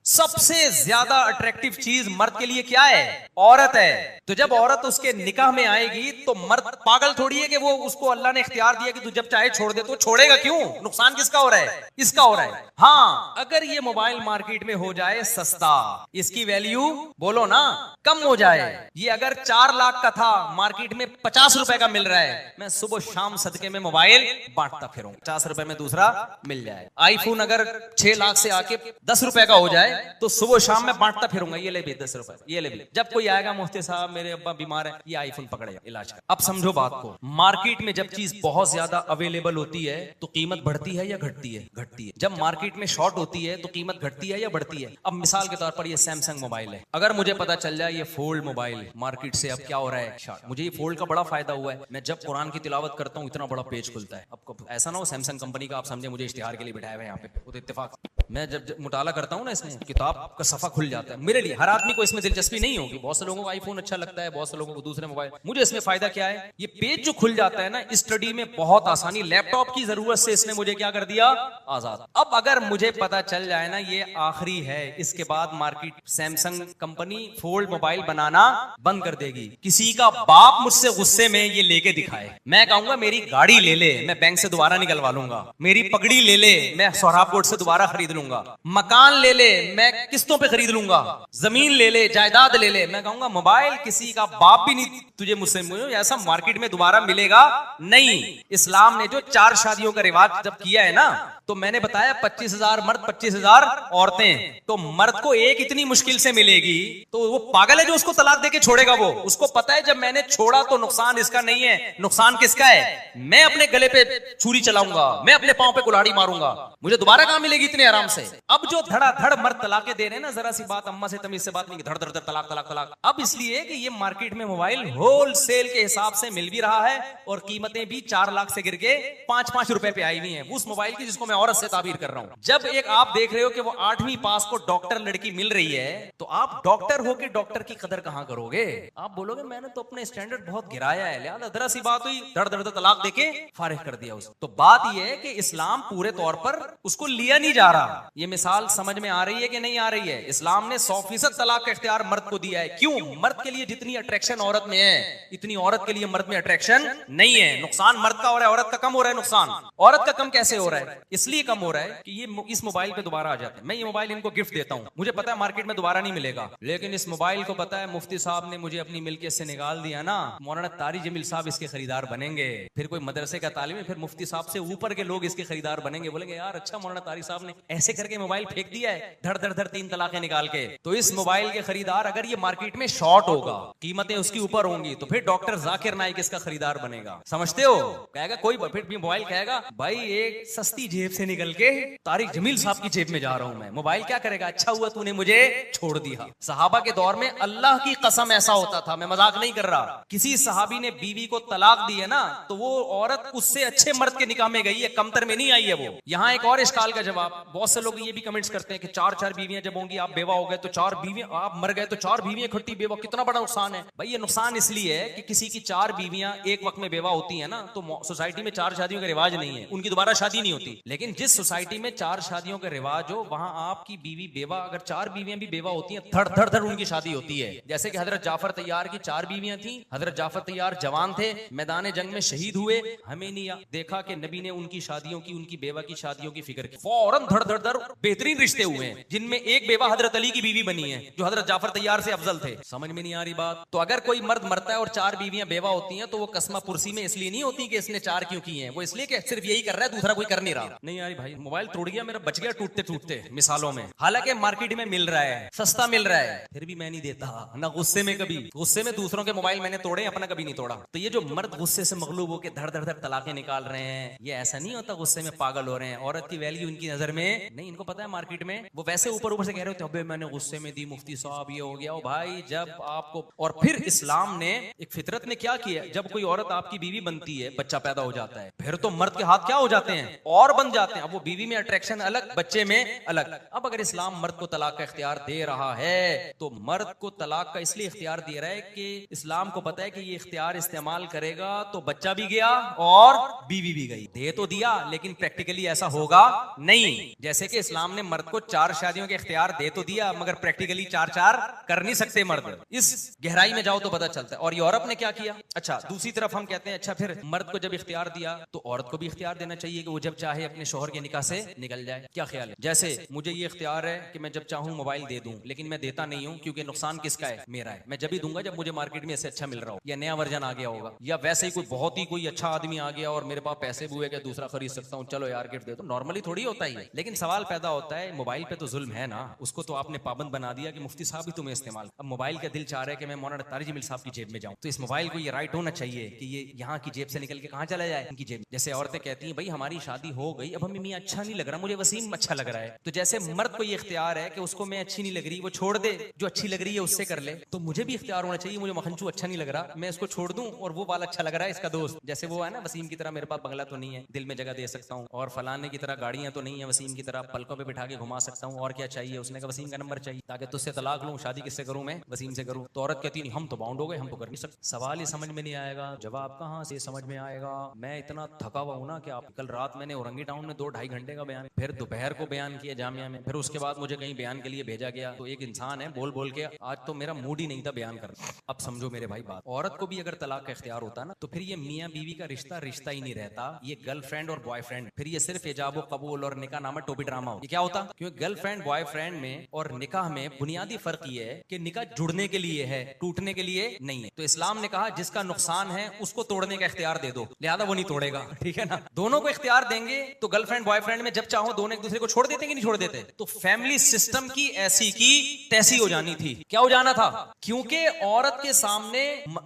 सबसे ज्यादा अट्रैक्टिव चीज मर्द के लिए क्या है? औरत है। तो जब औरत उसके निकाह में आएगी तो मर्द पागल थोड़ी है कि वो उसको अल्लाह ने इख्तियार दिया कि तू जब चाहे छोड़ दे। तो छोड़ेगा क्यों? नुकसान किसका हो रहा है? इसका हो रहा है। हाँ, अगर ये मोबाइल मार्केट में हो जाए सस्ता, इसकी वैल्यू बोलो ना कम हो जाए। ये अगर 4 लाख का था, मार्केट में 50 रुपए का मिल रहा है, मैं सुबह शाम सदके में मोबाइल बांटता फिरूं। 50 रुपए में दूसरा मिल जाए। आईफोन अगर 6 लाख से आके 10 रुपए का हो जाए तो सुबह शाम में बांटता फिरूंगा। ये ले भी 10 रुपए, ये ले भी। जब कोई आएगा, मुफ्ती साहब मेरे अब्बा बीमार है, ये आईफोन पकड़े इलाज का। अब समझो बात को, मार्केट में जब चीज बहुत ज्यादा अवेलेबल होती है तो कीमत बढ़ती है या घटती है? घटती है। जब मार्केट में शॉर्ट होती है तो कीमत घटती है या बढ़ती है? अब मिसाल के तौर पर ये सैमसंग मोबाइल है, अगर मुझे पता चल जाए ये फोल्ड मोबाइल मार्केट से अब क्या हो रहा है शॉर्ट, मुझे ये फोल्ड का बड़ा फायदा हुआ है। मैं जब कुरान की तिलावत करता हूँ इतना बड़ा पेज खुलता है। अब ऐसा ना हो सैमसंग कंपनी का आप समझे मुझे इश्तिहार के लिए बिठाया हुआ है यहाँ पे, वो तो इत्तेफाक। मैं जब मुताला करता हूँ ना इसमें, किताब का सफा खुल जाता है। मेरे लिए, हर आदमी को इसमें दिलचस्पी नहीं होगी। बहुत से लोगों को आईफोन अच्छा लगता है, बहुत से लोगों को दूसरे मोबाइल। मुझे इसमें फायदा क्या है? ये पेज जो खुल जाता है ना, स्टडी में बहुत आसानी। लैपटॉप की जरूरत से इसने मुझे क्या कर दिया? आजाद। अब अगर मुझे पता चल जाए ना ये आखिरी है, इसके बाद market Samsung company fold mobile बनाना बंद कर देगी। किसी का बाप मुझसे गुस्से में ये लेके दिखाए, मैं कहूंगा मेरी गाड़ी ले ले, मैं बैंक से दोबारा निकलवा लूंगा। मेरी पगड़ी ले ले, मैं सोहराब कोर्ट से दोबारा खरीद लूंगा। मकान ले ले, मैं किस्तों पे खरीद लूंगा। जमीन ले ले, जायदाद ले ले, मैं कहूंगा मोबाइल किसी का बाप भी नहीं तुझे मुझसे ऐसा मार्केट में दोबारा मिलेगा नहीं। इस्लाम ने जो 4 शादियों का रिवाज जब किया है ना, तो मैंने बताया 25,000 मर्द 25,000 औरतें। तो मर्द को एक इतनी मुश्किल से मिलेगी तो वो पागल है जो उसको तलाक देके छोड़ेगा। वो उसको पता है जब मैंने छोड़ा तो नुकसान इसका नहीं है, नुकसान किसका है? मैं अपने गले पे छुरी चलाऊंगा, मैं अपने पांव पे कुल्हाड़ी मारूंगा, मुझे दोबारा कहां मिलेगी इतने आराम से। अब जो धड़ाधड़ मर्द तलाके दे रहे हैं ना, जरा सी बात अम्मा से तमीज से बात नहीं, धड़ धड़ धड़ तलाक तलाक तलाक। अब इसलिए कि ये मार्केट में मोबाइल होलसेल के हिसाब से मिल भी रहा है और कीमतें भी 4 लाख से गिर के 5-5 रुपए पे आई हुई हैं उस मोबाइल की जिसको मैं औरत से ताबीर कर रहा हूं। जब एक आप देख रहे हो कि वो 8वीं पास को डॉक्टर लड़की मिल रही है, तो आप डॉक्टर हो के डॉक्टर की कदर कहां करोगे? आप बोलोगे मैंने तो अपने स्टैंडर्ड बहुत गिराया है, लिहाजा जरा सी बात हुई धड़ धड़ तलाक देके फारिग कर दिया उसको। तो बात यह है कि इस्लाम पूरे तौर पर उसको लिया नहीं जा रहा। ये मिसाल समझ में आ रही है कि नहीं आ रही है? इस्लाम ने 100% तलाक का इख्तियार मर्द को दिया है। क्यों? मर्द के लिए जितनी अट्रैक्शन औरत में है, इतनी औरत के लिए मर्द में अट्रैक्शन नहीं है। नुकसान मर्द का हो रहा है, औरत का कम हो रहा है। नुकसान औरत का कम कैसे हो रहा है? इसलिए कम हो रहा है कि ये इस मोबाइल पे दोबारा आ जाते हैं। मैं ये मोबाइल इनको गिफ्ट देता हूं, मुझे पता है मार्केट में दोबारा नहीं मिलेगा, लेकिन इस मोबाइल को पता है मुफ्ती साहब ने मुझे अपनी मिल्कियत से निकाल दिया ना, मौलाना तारी जमील साहब इसके खरीदार बनेंगे। फिर कोई मदरसे का तालिब है, फिर मुफ्ती साहब से ऊपर के लोग इसके खरीदार बनेंगे, बोलेंगे यार अच्छा मौलाना तारी साहब ने ऐसे करके मोबाइल फेंक दिया है धड़ धड़ धड़ 3 तलाकें निकाल के। तो इस मोबाइल के खरीदार अगर ये मार्केट में शॉर्ट होगा, कीमतें उसकी ऊपर होंगी, तो फिर डॉक्टर जाकिर नाइक इसका खरीदार बनेगा। समझते हो? कहेगा कोई फिर भी मोबाइल कहेगा भाई एक सस्ती जेब से निकल के तारिक जमील साहब की जेब में जा रहा हूं मैं। मोबाइल क्या करेगा? अच्छा हुआ तूने मुझे छोड़ दिया। सहाबा के दौर में अल्लाह की कसम ऐसा होता था, मैं मजाक नहीं कर रहा, किसी सहाबी ने बीवी को तलाक दी है ना, तो वो औरत उससे अच्छे मर्द के निकाह में गई है, कमतर में नहीं आई है वो। यहाँ एक और इश्काल का जवाब, बहुत से लोग ये भी कमेंट्स करते हैं कि 4-4 बीवियां जब होंगी, आप बेवा हो गए तो 4 बीवियां, आप मर गए तो 4 बीवियां इकट्ठी बेवा, कितना बड़ा नुकसान है भाई। ये नुकसान इसलिए है कि किसी की 4 बीवियां एक वक्त में बेवा होती है ना, तो सोसाइटी में 4 शादियों का रिवाज नहीं है, उनकी दोबारा शादी नहीं होती। लेकिन जिस सोसाइटी में 4 शादियों का रिवाज हो, वहां आपकी बीवी बेवा, अगर 4 बीवियां भी बेवा होती हैं, धड़ धड़ धड़ उनकी शादी होती है। जैसे कि हजरत जाफर तैयार की 4 बीवियां थी। हजरत जाफर तैयार जवान थे, मैदान जंग में शहीद हुए, हमें नहीं देखा कि नबी ने उनकी शादियों की, उनकी बेवा की शादियों की फिक्र की, फौरन धड़ धड़ धड़ बेहतरीन रिश्ते हुए हैं, जिनमें एक बेवा हजरत अली की बीवी बनी है जो हजरत जाफर तैयार से अफजल थे। समझ में नहीं आ रही बात? तो अगर कोई मर्द मरता है और 4 बीवियां बेवा होती हैं, तो वो कस्मा पुरसी में इसलिए नहीं होती कि इसने 4 क्यों की हैं, वो इसलिए कि सिर्फ यही कर रहा है, दूसरा कोई कर नहीं रहा। नहीं यार भाई मोबाइल तोड़ गया मेरा, बच गया टूटते टूटते मिसालों में। हालांकि मार्केट में मिल रहा है, सस्ता मिल रहा है, फिर भी मैं नहीं देता ना, गुस्से में कभी, गुस्से में दूसरों के मोबाइल मैंने तोड़े, अपना कभी नहीं तोड़ा। तो ये जो मर्द गुस्से से मगलूब होकर धड़ धड़ धड़ तलाकें निकाल रहे हैं, ये ऐसा नहीं होता गुस्से में पागल हो रहे हैं। औरत की वैल्यू इनकी नजर में नहीं, इनको पता है मार्केट में वो वैसे ऊपर ऊपर से कह रहे होते हैं, अबे मैंने गुस्से में दी मुफ्ती साहब, ये हो गया। ओ भाई, जब आपको, और फिर इस्लाम ने, एक फितरत ने क्या किया, जब कोई औरत आपकी बीवी बनती है, बच्चा पैदा हो जाता है, फिर तो मर्द के हाथ क्या हो जाते हैं, और बन जाते हैं। अब वो बीवी में अट्रैक्शन अलग, बच्चे में अलग। अब अगर इस्लाम मर्द को तलाक का इख्तियार दे रहा है तो मर्द को तलाक का इसलिए इख्तियार दे रहा है कि इस्लाम को पता है कि ये इख्तियार इस्तेमाल करेगा तो बच्चा भी गया और बीवी भी गई। दे तो दिया, लेकिन प्रैक्टिकली ऐसा होगा नहीं। जैसे कि इस्लाम ने मर्द को 4 शादियों के इख्तियार दे तो दिया, मगर प्रैक्टिकली 4-4 कर नहीं सकते मर्द। इस गहराई में जाओ तो पता चलता है। और यूरोप ने क्या किया? अच्छा, दूसरी तरफ हम कहते हैं, अच्छा फिर मर्द को जब इख्तियार दिया तो औरत को भी इख्तियार देना चाहिए कि वो जब चाहे अपने शोहर के निकाह से निकल जाए। क्या ख्याल है? जैसे मुझे ये इख्तियार है कि मैं जब चाहूं मोबाइल दे दूं, लेकिन मैं देता नहीं हूं क्योंकि नुकसान किसका है? मेरा है। मैं जब भी दूंगा जब मुझे मार्केट में इससे अच्छा मिल रहा हो, या नया वर्जन आ गया होगा, या वैसे ही कोई बहुत ही कोई अच्छा आदमी आ गया और मेरे पास पैसे भी हुए कि दूसरा खरीद सकता हूं, चलो यार गिफ्ट दे दो। नॉर्मली थोड़ी होता है। लेकिन सवाल पैदा होता है, मोबाइल पे तो जुल्म है ना, उसको तो आपने पाबंद बना दिया कि मुफ्ती साहब ही तुम्हें इस्तेमाल। अब मोबाइल का दिल चाह रहा है कि मैं मौलाना तारिक जमील साहब की जेब में जाऊं, तो इस मोबाइल को ये राइट होना चाहिए कि ये यहाँ की जेब से निकल के कहाँ चला जाए, इनकी जेब। जैसे औरतें कहती हैं, भाई हमारी शादी हो गई, अब हमें मियां अच्छा नहीं लग रहा, मुझे वसीम अच्छा लग रहा है। तो जैसे मर्द को ये इख्तियार है कि उसको मैं अच्छी नहीं लग रही, वो छोड़ दे, जो अच्छी लग रही है उससे कर ले, तो मुझे भी इख्तियार होना चाहिए, मुझे मखनचू अच्छा नहीं लग रहा, मैं इसको छोड़ दूं और वो वाला अच्छा लग रहा है इसका दोस्त। जैसे वो है ना, वसीम की तरह मेरे पास बंगला तो नहीं है, दिल में जगह दे सकता हूँ, और फलाने की तरह गाड़ियां तो नहीं है, वसीम की तरह पलकों पे बिठा के घुमा सकता हूँ, और क्या चाहिए? उसने कहा वसीम का नंबर चाहिए ताकि तुझसे तलाक लूं, शादी किससे करूं? मैं वसीम से करूं। तो औरत कहती नहीं, हम तो बाउंड हो गए, हम तो कर नहीं सकते। सवाल ही समझ में नहीं आएगा, जवाब कहाँ से समझ में आएगा? मैं इतना थका हुआ हूं ना कि आप, कल रात मैंने औरंगी टाउन में 2-2.5 घंटे का बयान, फिर दोपहर को बयान किया जामिया में, फिर उसके बाद मुझे कहीं बयान के लिए भेजा गया। तो एक इंसान है, बोल बोल के आज तो मेरा मूड ही नहीं था बयान करना। अब समझो मेरे भाई बात, औरत को भी अगर तलाक का इख्तियार होता ना, तो फिर ये मियाँ बीवी का रिश्ता रिश्ता ही नहीं रहता, ये गर्लफ्रेंड और बॉयफ्रेंड, फिर ये सिर्फ इजाबो कबूल और निकाह नामा टोपी ड्रामा हो। ये क्या होता? क्योंकि गर्लफ्रेंड बॉयफ्रेंड में और निकाह में बुनियादी फर्क ये है कि निकाह जुड़ने के लिए है, टूटने के लिए नहीं है। तो इस्लाम ने कहा जिसका नुकसान है उसको तोड़ने का इख्तियार दे दो, लिहाजा वो नहीं तोड़ेगा, ठीक है ना। दोनों को इख्तियार देंगे तो गर्लफ्रेंड बॉयफ्रेंड में जब चाहो दोनों एक दूसरे को छोड़ देते कि नहीं छोड़ देते? तो फैमिली सिस्टम की ऐसी की तैसी हो जानी थी। क्या हो जाना था? क्योंकि औरत के सामने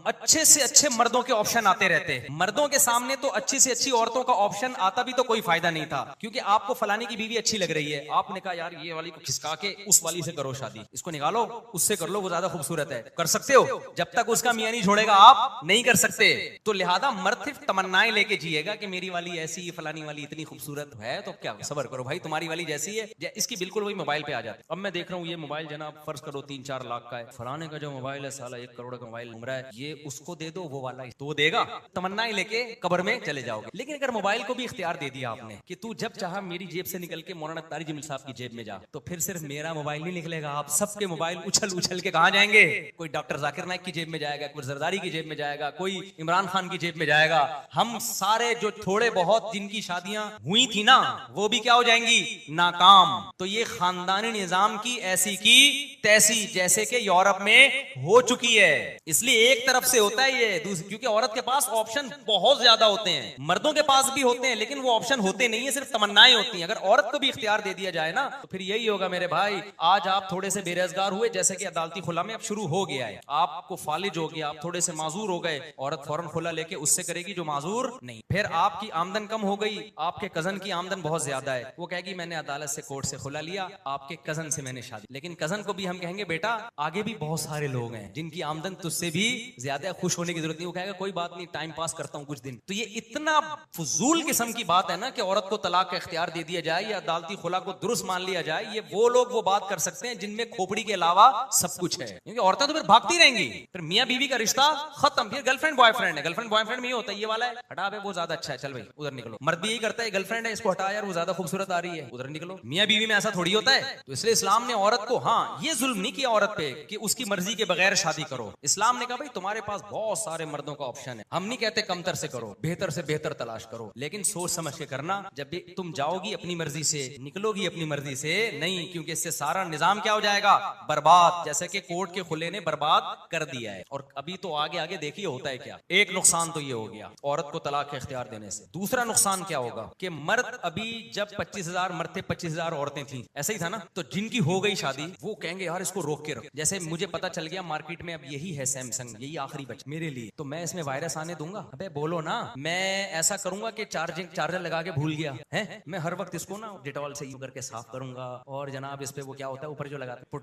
अच्छे से अच्छे मर्दों के ऑप्शन आते रहते हैं, मर्दों के सामने तो अच्छी से अच्छी औरतों का ऑप्शन आता भी तो कोई फायदा नहीं था। क्योंकि आपको फलाने की बीवी अच्छी लग रही है, आपने कहा यार ये वाली को खिसका के उस वाली से करो शादी, इसको निकालो उससे कर लो, वो ज्यादा खूबसूरत है। कर सकते हो, जब तक उसका मियां नहीं छोड़ेगा आप नहीं कर सकते। तो लिहाजा मर्द सिर्फ तमन्नाएं लेके जिएगा कि मेरी वाली ऐसी, फलानी वाली इतनी खूबसूरत है, तो क्या सबर करो भाई, तुम्हारी वाली जैसी है। इसकी बिल्कुल वही मोबाइल पे आ जाते। अब मैं देख रहा हूँ ये मोबाइल जनाब फर्ज करो 3-4 लाख का है, फलाने का जो मोबाइल है साला 1 करोड़ का मोबाइल घूम रहा है, ये उसको दे दो, वो वाला तो वो देगा। तमन्नाएं लेके कब्र में चले जाओगे। लेकिन अगर मोबाइल को भी इख्तियार दे दिया आपने कि तू जब चाह मेरी जेब से निकल के मौलाना तारिक जमील साहब की जेब में जा, तो फिर सिर्फ मेरा मोबाइल नहीं निकलेगा, आप सबके मोबाइल उछल उछल के कहां जाएंगे? कोई डॉक्टर जाकिर नाइक की जेब में जाएगा, कोई जरदारी की जेब में जाएगा, कोई इमरान खान की जेब में जाएगा। हम सारे जो थोड़े बहुत जिनकी शादियां हुई थी ना, वो भी क्या हो जाएंगी? नाकाम। तो ये खानदानी निजाम की ऐसी की तैसी जैसे कि यूरोप में हो चुकी है। इसलिए एक तरफ से होता है ये, क्योंकि औरत के पास ऑप्शन बहुत ज्यादा होते हैं, मर्दों के पास भी होते हैं, लेकिन वो ऑप्शन होते नहीं है, सिर्फ तमन्नाएं होती हैं। अगर औरत को भी इख्तियार दे दिया जाए ना, तो फिर यही होगा मेरे भाई। आज आप थोड़े से बेरोजगार हुए, जैसे कि अदालती खुला में अब शुरू हो गया है, आपको फालिज हो गया, आप थोड़े से माजूर हो गए, औरत फौरन खुला लेके उससे करेगी जो माजूर नहीं। फिर आपकी आमदन कम हो गई, आपके कजन की आमदन बहुत ज्यादा है, वो कहेगी मैंने अदालत से कोर्ट से खुला लिया, आपके कजन से मैंने शादी। लेकिन कजन को भी हम कहेंगे बेटा आगे भी बहुत सारे लोग हैं जिनकी आमदन तुझसे भी ज्यादा, खुश होने की जरूरत नहीं। वो कहेगा कोई बात नहीं, टाइम पास करता हूं कुछ दिन। तो ये इतना फजूल किस्म की बात है ना कि औरत को तलाक का इख्तियार दे दिया जाए या अदालती खुला को दुरुस्त मान लिया जाए। ये वो लोग वो बात कर सकते हैं जिनमें खोपड़ी के अलावा सब कुछ है, क्योंकि औरतें तो फिर भागती रहेंगी। फिर मियां बीवी का रिश्ता खत्म, फिर गर्लफ्रेंड बॉयफ्रेंड है। गर्लफ्रेंड बॉयफ्रेंड में ये होता है, ये वाला है हटा बे, वो ज्यादा अच्छा है, चल भाई उधर निकलो। मर्द भी यही करता है, गर्लफ्रेंड है इसको हटा यार, वो ज्यादा खूबसूरत आ रही है, उधर निकलो। मियां बीवी में ऐसा थोड़ी होता है। तो इसलिए इस्लाम ने औरत को, हाँ ये जुल्म नहीं किया औरत पे कि उसकी मर्जी के बगैर शादी करो। इस्लाम ने कहा भाई तुम्हारे पास बहुत सारे मर्दों का ऑप्शन है, हम नहीं कहते कमतर से करो, बेहतर से बेहतर तलाश करो, लेकिन सोच समझ के करना। जब भी तुम जाओगी अपनी मर्जी से, निकलोगी अपनी मर्जी से नहीं, क्योंकि इससे सारा निजाम क्या हो जाएगा? बर्बाद। जैसे कि कोर्ट के खुले ने बर्बाद कर दिया है। और अभी तो आगे आगे देखिए होता है क्या। एक नुकसान तो ये हो गया औरत को तलाक का इख्तियार देने से। दूसरा नुकसान क्या होगा कि मर्द, अभी जब 25,000 मर्द थे, 25,000 औरतें थी, ऐसा ही था ना, तो जिनकी हो गई शादी वो कहेंगे यार इसको रोक के रखो। जैसे मुझे पता चल गया मार्केट में अब यही है सैमसंग, यही आखिरी बच मेरे लिए, तो मैं इसमें वायरस आने दूंगा? अबे बोलो ना, मैं ऐसा करूंगा कि चार्जर लगा के भूल गया है, मैं हर वक्त इसको ना डेटॉल से यूं करके साफ करूंगा, और जनाब इस पे वो क्या होता है ऊपर जो लगाते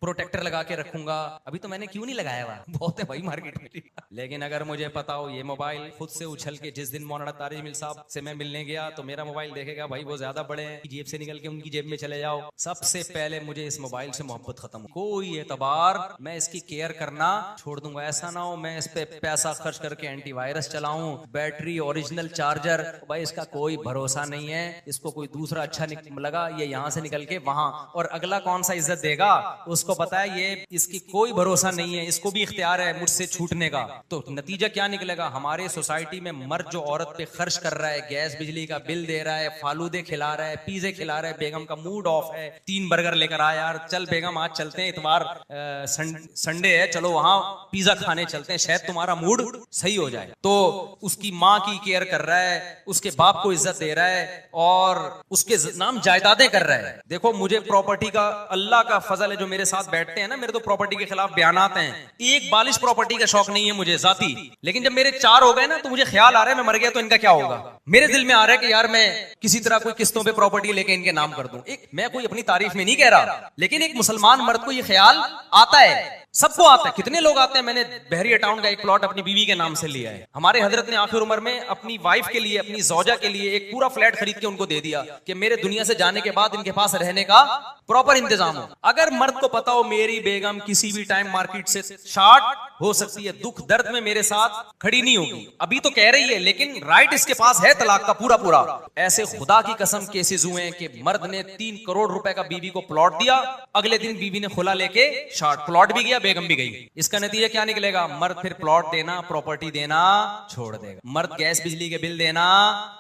प्रोटेक्टर लगा के रखूंगा। अभी तो मैंने क्यों नहीं लगाया हुआ, बहुत है भाई मार्केट में। लेकिन अगर मुझे पता हो ये मोबाइल खुद से उछल के, जिस दिन मौलाना तारिज मिल साहब से मैं मिलने गया तो मेरा मोबाइल देखेगा भाई वो ज्यादा बड़े हैं, जेब से निकल के उनकी जेब में चले जाओ, सबसे पहले मुझे इस मोबाइल से मोहब्बत खत्म, कोई एतबार, मैं इसकी केयर करना छोड़ दूंगा। ऐसा ना हो मैं इस पे पैसा खर्च करके एंटीवायरस चलाऊं, बैटरी ओरिजिनल चार्जर, भाई इसका कोई भरोसा नहीं है, इसको कोई दूसरा अच्छा लगा ये यहाँ से निकल के वहां, और अगला कौन सा इज्जत देगा उसको पता है ये इसकी कोई भरोसा नहीं है, इसको भी इख्तियार है मुझसे छूटने का। तो नतीजा क्या निकलेगा, हमारे सोसाइटी में मर्द जो औरत पे खर्च कर रहा है, गैस बिजली का बिल दे रहा है, फालूदे खिला रहा है, पिज़्ज़े खिला रहा है, बेगम का मूड ऑफ है, 3 बर्गर लेकर आ यार, चल बेगम आज चलते हैं, इतवार संडे है, चलो वहां पिज्जा खाने चलते हैं, शायद तुम्हारा मूड सही हो जाए। तो उसकी माँ की केयर कर रहा है, उसके बाप को इज्जत दे रहा है, और उसके नाम जायदादें कर रहा है। देखो मुझे प्रॉपर्टी का अल्लाह का फजल है, जो मेरे साथ बैठते हैं ना, मेरे तो प्रॉपर्टी के खिलाफ बयानात हैं, एक बालिश प्रॉपर्टी का शौक नहीं है मुझे जाती, लेकिन जब मेरे 4 हो गए ना तो मुझे ख्याल आ रहा है मैं मर गया तो इनका क्या होगा। मेरे दिल में आ रहा है कि यार मैं किसी तरह कोई किस्तों पे प्रॉपर्टी लेके इनके नाम कर दूं। एक मैं कोई अपनी तारीफ में नहीं कह रहा, लेकिन एक मुसलमान मर्द को ये ख्याल आता है, सबको आता है। कितने लोग आते हैं, मैंने बहरिया टाउन का एक प्लॉट अपनी बीवी के नाम से लिया है, हमारे हजरत ने आखिर उम्र में अपनी वाइफ के लिए, अपनी जौजा के लिए एक पूरा फ्लैट खरीद के उनको दे दिया कि मेरे दुनिया से जाने के बाद इनके पास रहने का प्रॉपर इंतजाम हो। अगर मर्द को पता हो मेरी बेगम किसी भी टाइम मार्केट से शॉर्ट हो सकती है, दुख दर्द में मेरे साथ खड़ी नहीं होगी, अभी तो कह रही है लेकिन राइट इसके पास है तलाक का पूरा पूरा। ऐसे खुदा की कसम केसेस हुए हैं कि मर्द ने 3 करोड़ रुपए का बीवी को प्लॉट दिया, अगले दिन बीवी ने खुला लेके शॉर्ट, प्लॉट भी गया बेगम भी गई। इसका नतीजा क्या निकलेगा, मर्द फिर प्लॉट देना, प्रॉपर्टी देना छोड़ देगा, मर्द गैस बिजली के बिल देना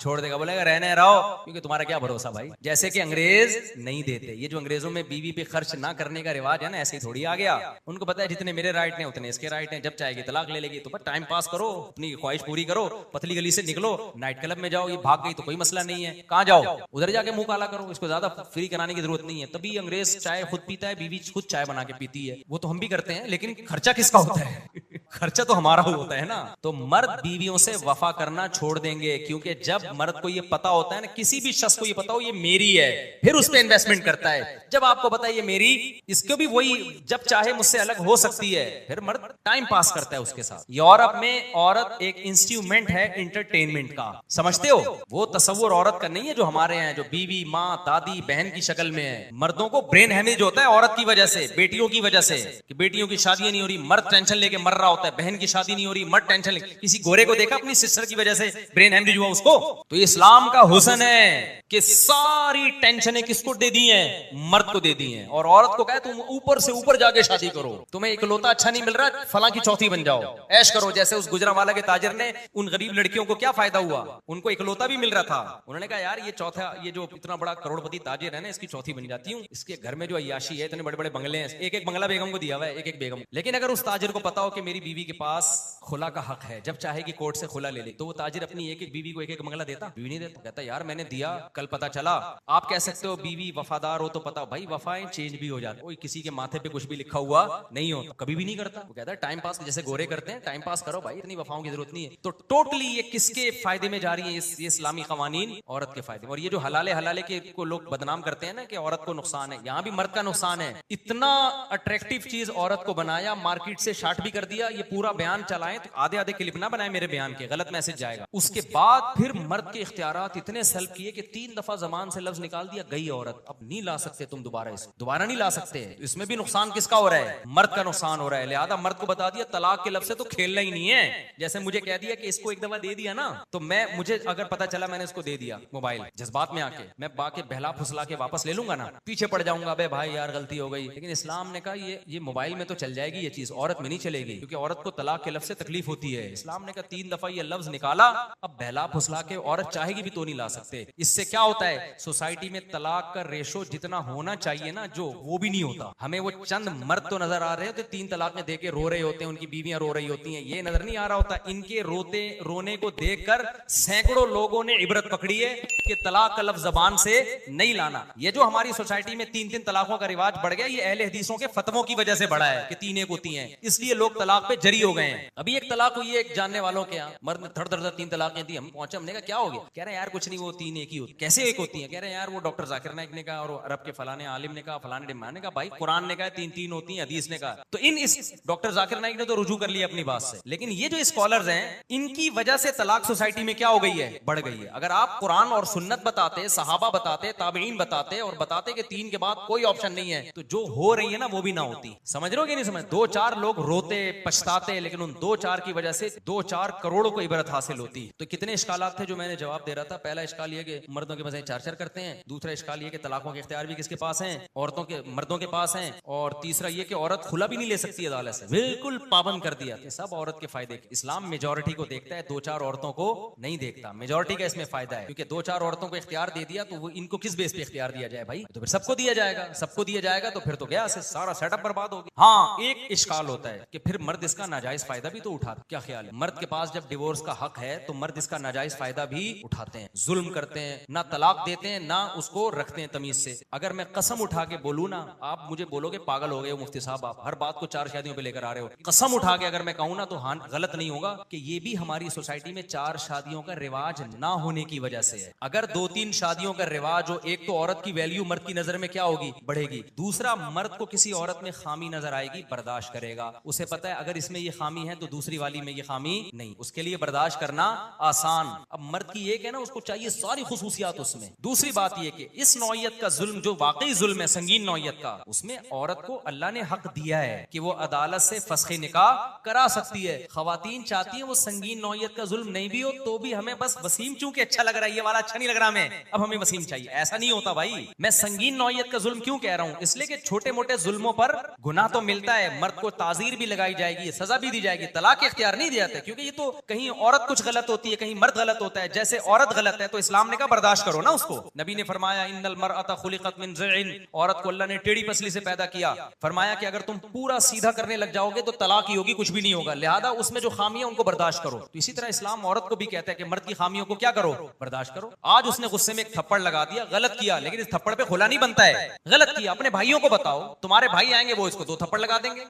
छोड़ देगा, बोलेगा रहने रहो, क्योंकि तुम्हारा क्या भरोसा भाई। जैसे कि अंग्रेज नहीं देते, ये जो अंग्रेजों में बीवी पे खर्च ना करने का रिवाज है ना, ऐसे ही थोड़ी आ गया। उनको पता है जितने मेरे राइट हैं उतने इसके राइट हैं, जब चाहेगी तलाक ले लेगी, तो बस टाइम पास करो, अपनी ख्वाहिश पूरी करो, पतली गली से निकलो, नाइट क्लब में जाओ, ये भाग गई तो कोई मसला नहीं है, कहाँ जाओ उधर जाके मुंह काला करो, इसको ज्यादा फ्री कराने की जरूरत नहीं है। तभी अंग्रेज चाय खुद पीता है, बीवी खुद चाय बना के पीती है, वो तो हम भी करते हैं, लेकिन खर्चा किसका होता है खर्चा तो हमारा होता है ना। तो मर्द बीवियों से वफा करना छोड़ देंगे, क्योंकि जब मर्द को ये पता होता है ना, किसी भी शख्स को ये पता हो ये मेरी है, फिर उस पर इन्वेस्टमेंट करता है। जब आपको पता है ये मेरी, इसको भी वही जब चाहे मुझसे अलग हो सकती है, फिर मर्द टाइम पास करता है उसके साथ। यूरोप में औरत एक इंस्ट्रूमेंट है एंटरटेनमेंट का, समझते हो, वो तस्वुर औरत का नहीं है जो हमारे यहाँ, जो बीवी माँ दादी बहन की शक्ल में है। मर्दों को ब्रेन हैमेज होता है औरत की वजह से, बेटियों की वजह से, कि बेटियों की शादी नहीं हो रही, मर्द टेंशन लेके मर रहा होता है, बहन की शादी नहीं हो रही, मर्द टेंशन लेके। किसी गोरे को देखा अपनी सिस्टर की वजह से ब्रेन हैमरेज हुआ उसको? तो इस्लाम का हुस्न है कि सारी टेंशनें किसको दे दी हैं, मर्द को दे दी हैं, और औरत को कहे तुम ऊपर से ऊपर जाके शादी करो, तुम्हें इकलौता अच्छा नहीं मिल रहा, फलां की चौथी बन जाओ, ऐश करो। जैसे उस गुजरांवाला के ताजिर ने, उन गरीब लड़कियों को क्या फायदा हुआ, उनको इकलौता भी मिल रहा था, उन्होंने कहा यार ये चौथा, ये जो इतना बड़ा करोड़पति ताजिर है ना, इसकी चौथी बन जाती हूँ, इसके घर में जो अय्याशी है, इतने बड़े बड़े बंगले हैं, एक एक बंगला बेगम को दिया हुआ है, एक एक बेगम। लेकिन अगर उस ताजिर को पता हो कि मेरी बीवी के पास खुला का हक है, जब चाहेगी कोर्ट से खुला ले ले, तो वो ताजिर अपनी एक एक बीवी को एक एक बंगला देता? बीवी नहीं देता। कहता यार मैंने दिया, कल पता चला। आप कह सकते हो बीवी वफादार हो तो पता, भाई वफाएं चेंज भी हो जाती, कोई किसी के माथे पे कुछ भी लिखा हुआ नहीं हो, कभी भी नहीं करता। वो कहता है टाइम पास, जैसे गोरे करते हैं, टाइम पास करो भाई, इतनी वफाओं की जरूरत नहीं है। तो टोटली ये किसके फायदे में जा रही है, ये इस्लामी कवानीन औरत के फायदे में। और ये जो हलाले के को लोग बदनाम करते हैं ना कि औरत को नुकसान है, यहाँ भी मर्द का नुकसान है। इतना अट्रैक्टिव चीज औरत को बनाया, मार्केट से शार्ट भी कर दिया, ये पूरा बयान चलाएं तो आधे आधे क्लिप ना बनाए मेरे बयान के, गलत मैसेज जाएगा। उसके बाद फिर मर्द के इख्तियारात इतने सल्ब किए कि 3 दफा जबान से लफ्ज निकाल दिया, गई औरत, अब नहीं ला सकते तुम दोबारा, इसको दोबारा नहीं ला सकते। इसमें भी नुकसान किसका हो रहा है, मर्द का नुकसान हो रहा है। लिहाजा मर्द को बता दिया तलाक के लफ्ज से तो खेलना ही नहीं है। जैसे मुझे कह दिया कि इसको एक दफा दे दिया ना, तो मुझे अगर पता चला मैंने इसको दे दिया मोबाइल, जज्बात में आके मैं बाके बहला फुसला के वापस ले लूंगा ना, पीछे पड़ जाऊंगा, बे भाई यार गलती हो गई। लेकिन इस्लाम ने कहा ये मोबाइल में तो चल जाएगी ये चीज, औरत में नहीं चलेगी, क्योंकि औरत को तलाक के लफ्ज से तकलीफ होती है। इस्लाम ने कहा 3 दफा ये लफ्ज निकाला, अब बहला फुसला के औरत चाहेगी भी तो नहीं ला सकते। इससे क्या होता है, सोसाइटी में तलाक का रेशो जितना होना चाहिए ना, जो वो भी नहीं होता। हमें वो चंद मर्द तो नजर आ रहे होते 3 तलाक में देके रो रहे होते हैं, उनकी बीवियां रो रही होती हैं, ये नजर नहीं आ रहा होता। इनके रोने को देखकर सैकड़ों लोगों ने इबरत पकड़ी है कि तलाक का लफ्ज जबान से नहीं लाना। ये जो हमारी सोसाइटी में 3-3 तलाकों का रिवाज बढ़ गया, ये अहले हदीसों के फतवों की वजह से बढ़ा है कि 3 एक होती हैं, इसलिए लोग तलाक पे में जरी हो गए हैं। अभी एक तलाक हुई है एक जानने वालों के यहाँ, मर्द ने धड़ धड़ धड़ 3 तलाकें दी। हम पहुंचे, हमने कहा क्या हो गया? कह रहे हैं यार कुछ नहीं, वो 3 एक ही होती। कैसे एक होती है? कह रहे हैं यार वो डॉक्टर जाकिर नाइक ने कहा और अरब के फलाने आलिम ने कहा, फलाने डिमांड ने कहा, भाई कुरान ने कहा 3 होती है, हदीस ने कहा। तो इस डॉक्टर जाकिर नाइक ने तो रुजू कर लिया अपनी बात से, लेकिन ये जो स्कॉलर्स हैं इनकी वजह से तलाक सोसाइटी में क्या हो गई है? बढ़ गई है। अगर आप कुरान और सुन्नत बताते, सहाबा बताते, ताबईन बताते और बताते कि 3 के बाद कोई ऑप्शन नहीं है, तो जो हो रही है ना वो भी ना होती। समझ रहे हो कि नहीं समझ? 2-4 लोग रोते पछताते, लेकिन उन 2-4 की वजह से 2-4 करोड़ों को इबरत हासिल होती। तो कितने इश्कालात थे जो मैंने जवाब दे रहा था। पहला इश्काल ये कि मर्दों के मजे 4 करते हैं। दूसरा इश्काल ये कि तलाकों के इख्तियार भी किसके पास हैं? औरतों के, मर्दों के पास हैं। और तीसरा ये कि औरत खुला भी नहीं ले सकती अदालत से, बिल्कुल पाबंद कर दिया कि सब औरत के फायदे। इस्लाम मेजॉरिटी को देखता है, 2-4 औरतों को नहीं देखता। मेजॉरिटी का इसमें फायदा है, क्योंकि 2-4 औरतों को इख्तियार दे दिया तो वो इनको किस बेस पे इख्तियार दिया जाए भाई? तो फिर सबको दिया जाएगा, सबको दिया जाएगा तो फिर तो गया से सारा सेटअप बर्बाद हो गया। हाँ, एक इश्काल होता है कि फिर मर्द इसका नाजायज फायदा भी तो उठाता। क्या ख्याल है? मर्द के पास जब डिवोर्स का हक है तो मर्द इसका नाजायज फायदा भी उठाते हैं, जुल्म करते हैं, ना तलाक देते हैं ना उसको रखते हैं तमीज से। अगर मैं कसम उठा के बोलूं ना, आप मुझे बोलोगे पागल हो गए हो मुफ्ती साहब, आप हर बात को 4 शादियों पे लेकर आ रहे हो। कसम उठा के अगर मैं कहूं ना तो हाँ गलत नहीं होगा कि ये भी हमारी सोसाइटी में 4 शादियों का रिवाज ना होने की वजह से है। अगर 2-3 शादियों का रिवाज हो, एक तो औरत की वैल्यू मर्द की नजर में क्या होगी? बढ़ेगी। दूसरा, मर्द को किसी औरत में खामी नजर आएगी, बर्दाश्त करेगा। उसे पता है अगर इसमें ये खामी है तो दूसरी वाली में ये खामी नहीं, उसके लिए बर्दाश्त करना आसान। अब मर्द की एक है ना, उसको चाहिए सारी खुसूसियात उसमें। दूसरी बात ये कि इस नौयत का जुल्म जो वाकई जुल्म है, संगीन नौयत का, उसमें औरत को अल्लाह ने हक दिया है कि वो अदालत से फस्खे निकाह करा सकती है। खवातीन चाहती हैं वो संगीन नौयत का जुल्म नहीं भी हो तो भी हमें बस वसीम चूंकि अच्छा लग रहा है, ये वाला अच्छा नहीं लग रहा हमें, अब हमें वसीम चाहिए। ऐसा नहीं होता भाई। मैं संगीन नौयत का जुल्म क्यों कह रहा हूं? इसलिए कि छोटे मोटे जुल्मों पर गुनाह तो मिलता है, मर्द को ताजीर भी लगाई जाएगी, सजा भी दी जाएगी, तलाक के इख्तियार नहीं दिया जाता, क्योंकि ये तो कहीं औरत कुछ गलत होती है, कहीं मर्द गलत होता है। जैसे औरत गलत है तो इस्लाम ने कहा बर्दाश्त करो ना उसको। नबी ने फरमाया इन्नल मरअता खुलिकत मिन ज़िइन, औरत को अल्लाह ने टेढ़ी पसली से पैदा किया। फरमाया कि अगर तुम पूरा सीधा करने लग जाओगे तो तलाक ही होगी, कुछ भी नहीं होगा, लिहाजा उसमें जो खामियां उनको बर्दाश्त करो। तो इसी तरह इस्लाम औरत को भी कहता है कि मर्द की खामियों को क्या करो? बर्दाश्त करो। आज उसने गुस्से में एक थप्पड़ लगा दिया, गलत किया, लेकिन इस थप्पड़ पे खुला नहीं बनता है। गलत किया, अपने भाइयों को बताओ, तुम्हारे भाई आएंगे वो इसको 2 थप्पड़ लगा देंगे।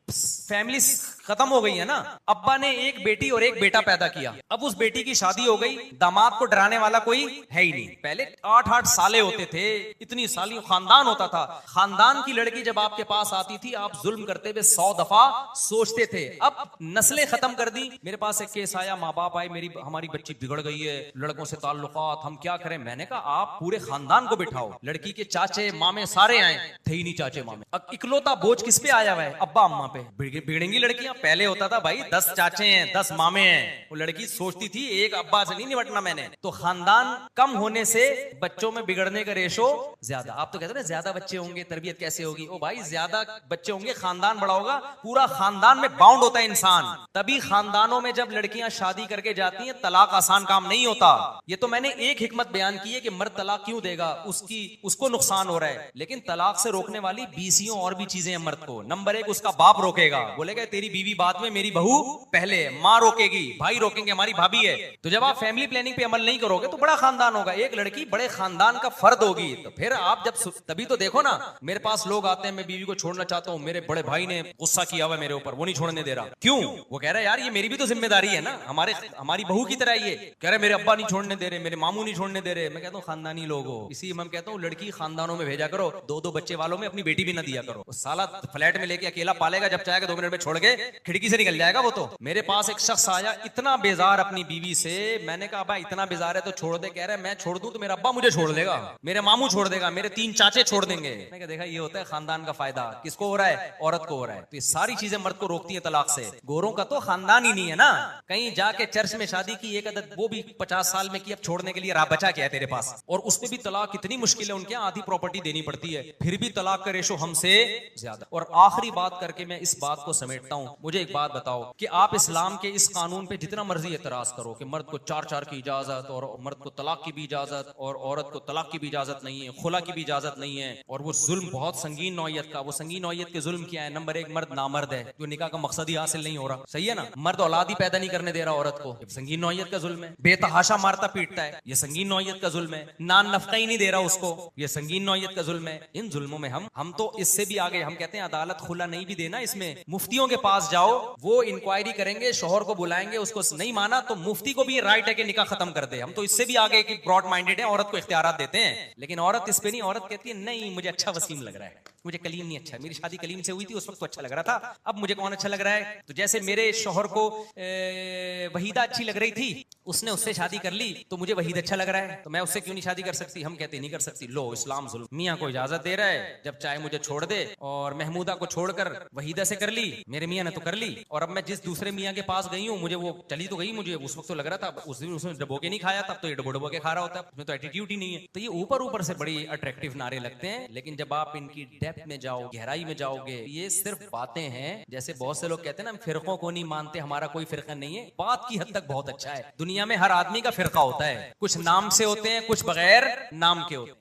फैमिली खत्म हो गई है ना। अब्बा ने एक बेटी और एक बेटा पैदा किया, अब उस बेटी की शादी हो गई, दामाद को डराने वाला कोई है ही नहीं। पहले 8-8 साले होते थे, इतनी सालियों खानदान होता था। खानदान की लड़की जब आपके पास आती थी आप जुल्म करते हुए 100 दफा सोचते थे। अब नस्लें खत्म कर दी। मेरे पास एक केस आया, माँ बाप आए, हमारी बच्ची बिगड़ गई है, लड़कों से ताल्लुकात, हम क्या करें? मैंने कहा आप पूरे खानदान को बिठाओ, लड़की के चाचे मामे सारे आए, थे ही नहीं चाचे मामे। अब इकलौता बोझ किस पे आया हुआ है? अब्बा अम्मा पे। बिगड़ेंगी लड़कियां। पहले होता था भाई 10 चाचे हैं, 10 मामे हैं, वो लड़की सोचती थी एक अब्बा से नहीं निपटना मैंने। तो खानदान कम होने से बच्चों में बिगड़ने का रेशो ज्यादा। आप तो कहते हो ना ज्यादा बच्चे होंगे तरबियत कैसे होगी? ओ भाई ज्यादा बच्चे होंगे खानदान बड़ा होगा, पूरा खानदान में बाउंड होता है इंसान। तभी खानदानों में जब लड़कियां शादी करके जाती हैं तलाक आसान काम नहीं होता। ये तो मैंने एक हिकमत बयान की है कि मर्द तलाक क्यों देगा, उसको नुकसान हो रहा है, लेकिन तलाक से रोकने वाली 20 और भी चीजें हैं मर्द को। नंबर 1 उसका बाप रोकेगा, बोलेगा तेरी बीवी बाद में, मेरी बहू पहले। माँ रोकेगी, भाई रोकेंगे, हमारी भाभी है। तो जब आप फैमिली प्लानिंग पे अमल नहीं करोगे तो बड़ा खानदान होगा, एक लड़की बड़े खानदान का फर्द होगी। तो फिर आप जब तभी तो देखो ना, मेरे पास लोग आते हैं, मैं बीवी को छोड़ना चाहता हूँ, मेरे बड़े भाई ने गुस्सा किया हुआ मेरे ऊपर, वो नहीं छोड़ने दे रहा। क्यों? वो कह रहा है यार ये मेरी भी तो जिम्मेदारी है ना, हमारी बहू की तरह। ये कह रहे मेरे अब्बा नहीं छोड़ने दे रहे, मेरे मामू नहीं छोड़ने दे रहे। मैं कहता हूँ खानदानी लोग हो, इसी मैं कहता हूँ लड़की खानदानों में भेजा करो, 2-2 बच्चे वालों में अपनी बेटी भी ना दिया करो। साला फ्लैट में लेके अकेला पालेगा, जब चाहेगा 2 मिनट में छोड़ के खिड़की से निकल जाएगा वो तो। मेरे पास एक शख्स आया इतना बेजार अपनी बीवी से, मैंने कहा भाई इतना बेजार है तो छोड़ दे। कह रहा है मैं छोड़ दूं तो मेरा अब्बा मुझे छोड़ देगा, मेरे मामू छोड़ देगा, मेरे 3 चाचे छोड़ देंगे। मैंने कहा देखा ये होता है खानदान का फायदा, किसको हो रहा है? औरत को हो रहा है। तो ये सारी चीजें मर्द को रोकती है तलाक से। गोरों का तो खानदान ही नहीं है ना, कहीं जाके चर्च में शादी की एक आदत, वो भी 50 साल में की, अब छोड़ने के लिए राह बचा क्या है तेरे पास? और उसमें भी तलाक कितनी मुश्किल है, उनके यहाँ आधी प्रॉपर्टी देनी पड़ती है, फिर भी तलाक का रेशो हमसे ज्यादा। और आखिरी बात करके मैं इस बात को समेटता हूं, मुझे एक बात बताओ कि आप इस्लाम के इस कानून पे जितना मर्जी एतराज करो कि मर्द को 4-4 की इजाजत और मर्द को तलाक की भी इजाजत और औरत को तलाक की भी इजाजत नहीं है, खुला की भी इजाजत नहीं है, और वो जुल्म बहुत संगीन नौयत का। वो संगीन नौयत के जुल्म क्या है? नंबर 1 मर्द नामर्द है, जो निकाह का मकसद ही हासिल नहीं हो रहा, सही है ना? मर्द औलाद ही पैदा नहीं करने दे रहा औरत को, ये संगीन नौइयत का जुल्म है। बेतहाशा मारता पीटता है, ये संगीन नौइयत का जुल्म है। नान नफका ही नहीं दे रहा उसको, ये संगीन नौइयत का जुल्म है। इन जुल्मों में हम तो इससे भी आगे, हम कहते हैं अदालत खुला नहीं भी देना, इसमें मुफ्तियों के पास जाओ, वो इंक्वायरी करेंगे, शोहर को बुलाएंगे, उसको नहीं माना तो मुफ्ती को भी राइट है कि निकाह खत्म कर दे। हम तो इससे भी आगे की ब्रॉड माइंडेड है, औरत को इख्तियारात देते हैं। लेकिन औरत इस पे नहीं, औरत कहती है नहीं मुझे अच्छा वसीम लग रहा है, मुझे कलीम नहीं अच्छा, मेरी शादी कलीम से हुई थी उस वक्त तो अच्छा लग रहा था, अब मुझे कौन अच्छा लग रहा है। तो जैसे मेरे शोहर को वहीदा अच्छी लग रही थी, उसने उससे शादी कर ली तो मुझे वहीद अच्छा लग रहा है, तो मैं उससे क्यों नहीं शादी कर सकती। हम कहते नहीं कर सकती, लो इस्लाम जुल्म। मियाँ को इजाजत दे रहा है, जब चाहे मुझे छोड़ दे, और महमूदा को छोड़कर वहीदा से कर ली, मेरे मियाँ ने तो कर ली, और अब मैं जिस दूसरे मियाँ के पास गई हूँ, मुझे वो चली तो गई, मुझे उस वक्त तो लग रहा था, उस दिन उसने डबो के नहीं खाया, तब तो ये डबो डबो के खा रहा होता है, उसमें तो एटीट्यूड ही नहीं है। तो ये ऊपर ऊपर से बड़ी अट्रैक्टिव नारे लगते हैं, लेकिन जब आप इनकी डेप्थ में जाओ, गहराई में जाओगे, ये सिर्फ बातें हैं। जैसे बहुत से लोग कहते हैं ना, फिरकों को नहीं मानते, हमारा कोई फिरका नहीं है, बात की हद तक बहुत अच्छा है। दुनिया में हर आदमी का फिरका होता है, कुछ नाम से होते हैं, कुछ बगैर नाम के होते हैं।